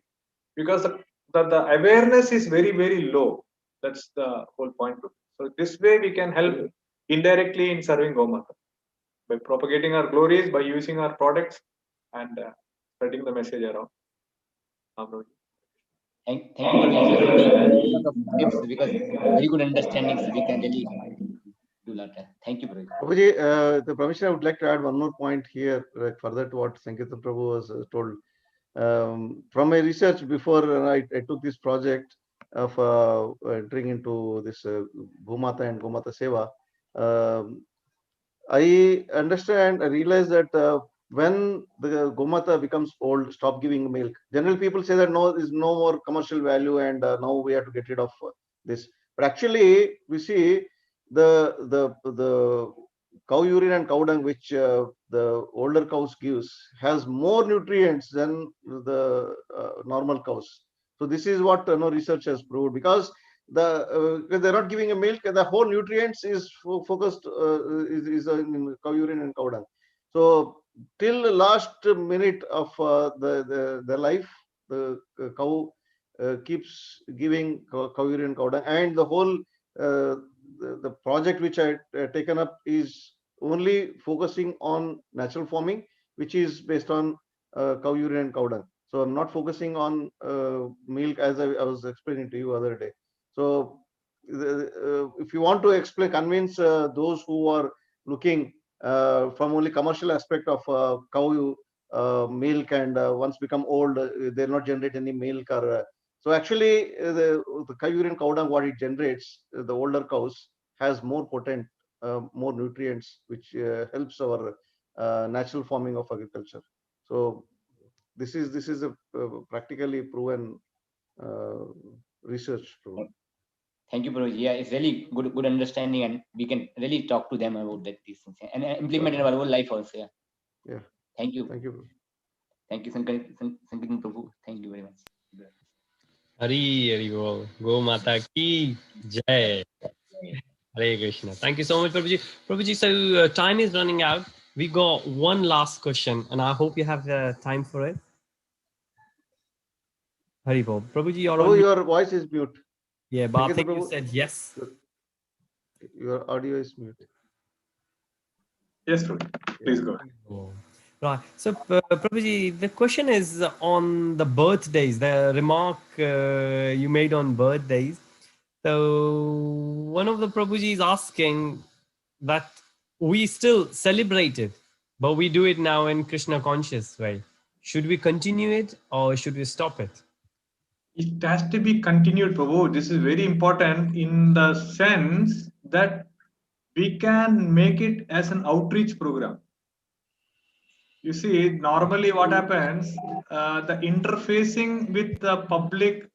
Because the awareness is very, very low. That's the whole point. So this way we can help indirectly in serving Gomata by propagating our glories, by using our products, and spreading the message around. Thank you for a lot of tips, because very good understandings we can really do a lot. Thank you, Prabhuji. Prabhuji, the permission, I would like to add one more point here, further to what Sankirtan Prabhu was told. From my research before I took this project of entering into this Bhumata and Gomata Seva, I understand, I realize that when the Gomata becomes old, stop giving milk. Generally, people say that no, there's no more commercial value, and now we have to get rid of this. But actually, we see the cow urine and cow dung, which the older cows gives, has more nutrients than the normal cows. So this is what research has proved, because they're not giving a milk, the whole nutrients is focused is in cow urine and cow dung. So till the last minute of the life, the cow keeps giving cow urine and cow dung, and the whole the project which I taken up is only focusing on natural farming, which is based on cow urine and cow dung. So I'm not focusing on milk, as I was explaining to you other day. So if you want to convince those who are looking from only commercial aspect of cow milk, and once become old, they'll not generate any milk, or So actually, the urine cow dung, what it generates, the older cows has more potent, more nutrients, which helps our natural farming of agriculture. So this is a practically proven research proven. Thank you, Prabhuji. Yeah, it's really good understanding, and we can really talk to them about that these things and implement in our whole life also. Yeah. Yeah. Thank you. Thank you. Thank you, Sankirtan Prabhu. Thank you very much. Hari Hari Bol. Go Mata Ki Jai. Hare Krishna. Thank you so much, Prabhuji. Prabhuji, so time is running out. We got one last question, and I hope you have time for it. Hari Bol. Prabhuji, you're Prabhu, on mute. your voice is mute. Yeah, but I Sankirtan think you Prabhu, said yes. your audio is mute. Yes, Prabhu. Please go ahead. Oh. Right. So, Prabhuji, the question is on the birthdays, the remark you made on birthdays. So, one of the Prabhuji is asking that we still celebrate it, but we do it now in Krishna conscious way. Should we continue it or should we stop it? It has to be continued, Prabhu. This is very important in the sense that we can make it as an outreach program. You see, normally what happens, the interfacing with the public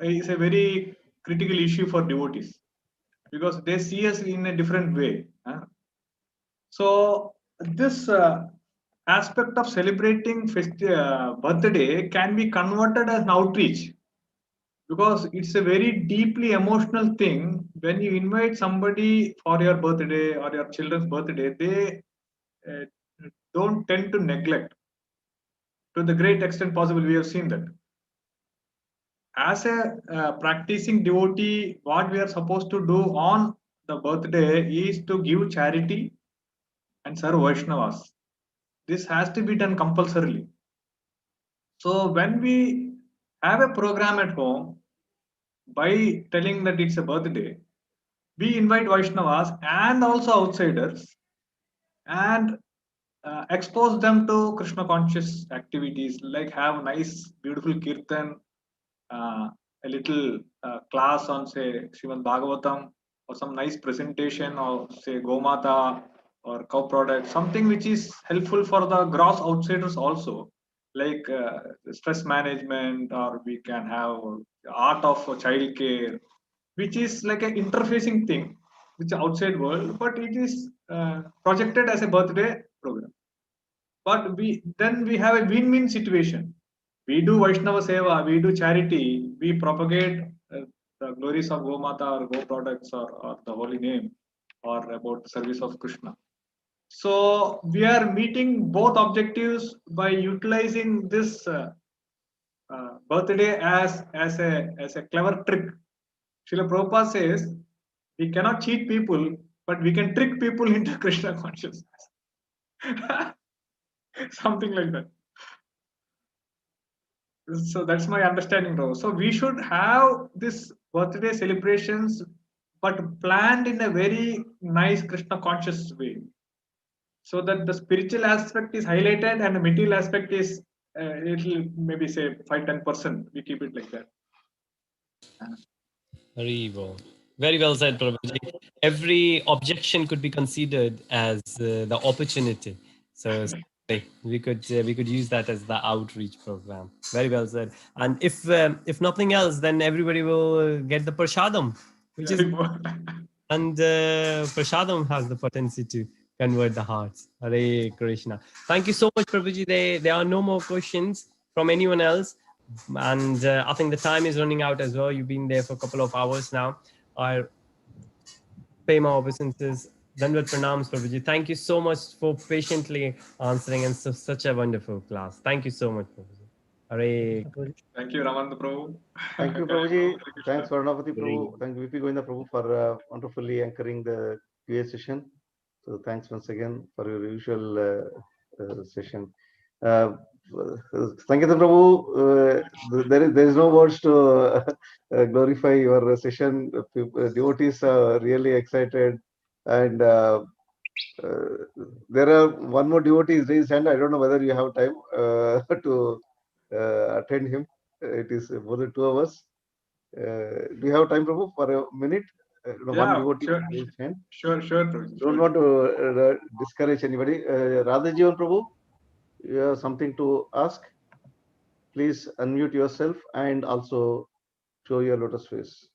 is a very critical issue for devotees because they see us in a different way. So this aspect of celebrating birthday can be converted as an outreach because it's a very deeply emotional thing. When you invite somebody for your birthday or your children's birthday, they uh, don't tend to neglect. To the great extent possible, we have seen that. As a practicing devotee, what we are supposed to do on the birthday is to give charity and serve Vaishnavas. This has to be done compulsorily. So when we have a program at home, by telling that it's a birthday, we invite Vaishnavas and also outsiders and expose them to Krishna conscious activities like have nice, beautiful kirtan, a little class on say Srimad Bhagavatam or some nice presentation of say Gomata or cow product, something which is helpful for the gross outsiders also, like stress management, or we can have art of child care, which is like an interfacing thing with the outside world, but it is projected as a birthday program. But we have a win-win situation. We do Vaishnava Seva, we do charity, we propagate the glories of Gomata or Go products or the holy name or about the service of Krishna. So we are meeting both objectives by utilizing this birthday as a clever trick. Srila Prabhupada says we cannot cheat people, but we can trick people into Krishna consciousness. Something like that. So that's my understanding, bro. So we should have this birthday celebrations, but planned in a very nice Krishna conscious way, so that the spiritual aspect is highlighted and the material aspect is it'll maybe say 5-10%. We keep it like that. Haribo. Very well said, Prabhuji. Every objection could be considered as the opportunity. So we could use that as the outreach program. Very well said. And if nothing else, then everybody will get the prashadam, which is and prashadam has the potency to convert the hearts. Hare Krishna. Thank you so much, Prabhuji. There are no more questions from anyone else. And I think the time is running out as well. You've been there for a couple of hours now. I pay my obeisances. Dandavat pranams, Prabhuji. Thank you so much for patiently answering and such a wonderful class. Thank you so much, Prabhuji. Hare. Thank you, Ramananda Prabhu. Thank you, Prabhuji. Thanks, Varnavati Prabhu. Thank you, VP Govinda Prabhu, for wonderfully anchoring the QA session. So thanks once again for your usual session. Sankirtan Prabhu, there is no words to glorify your session. Devotees are really excited, and there are one more devotee is raised hand. I don't know whether you have time to attend him. It is more than 2 hours. Do you have time, Prabhu, for a minute? One devotee raised hand. Sure, Prabhuji. Don't want to discourage anybody. Radhajivan Prabhu, you have something to ask? Please unmute yourself and also show your lotus face.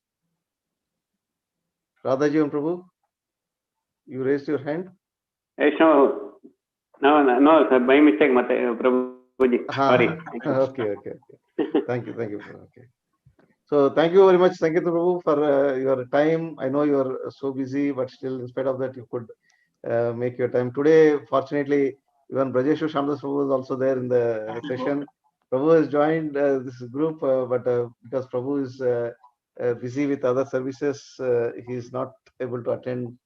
Radhajivan Prabhu, you raised your hand? No, sir, by mistake, Prabhuji. Sorry. Okay. Thank you. Okay. So thank you very much, Sankirtan Prabhu, for your time. I know you are so busy, but still, in spite of that, you could make your time today. Fortunately, even Brajeshu Shamdas Prabhu is also there in the session. Prabhu has joined this group, but because Prabhu is busy with other services, he is not able to attend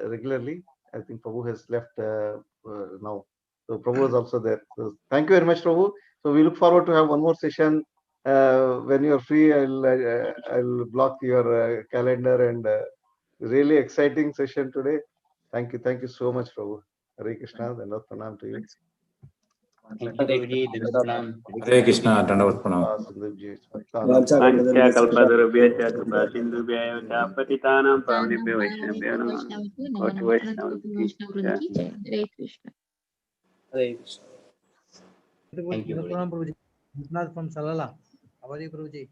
regularly. I think Prabhu has left now. So Prabhu is also there. So thank you very much, Prabhu. So we look forward to have one more session. When you are free, I'll block your calendar, and really exciting session today. Thank you so much, Prabhu. Hare Krishna, Dandavat Pranam to you. Thank you, Prabhuji. Dandavat Pranam. Hare Krishna, Dandavat Pranam. Panchakalpadurubhyascha kripa sindhubhyayo cha patitanam pavanebhyo vaishnavabhyo namaha. Koti Vaishnava ki jai. Hare Krishna. Hare Krishna. Thank you, Prabhuji. Prabhuji. From Salala. How are you, Prabhuji?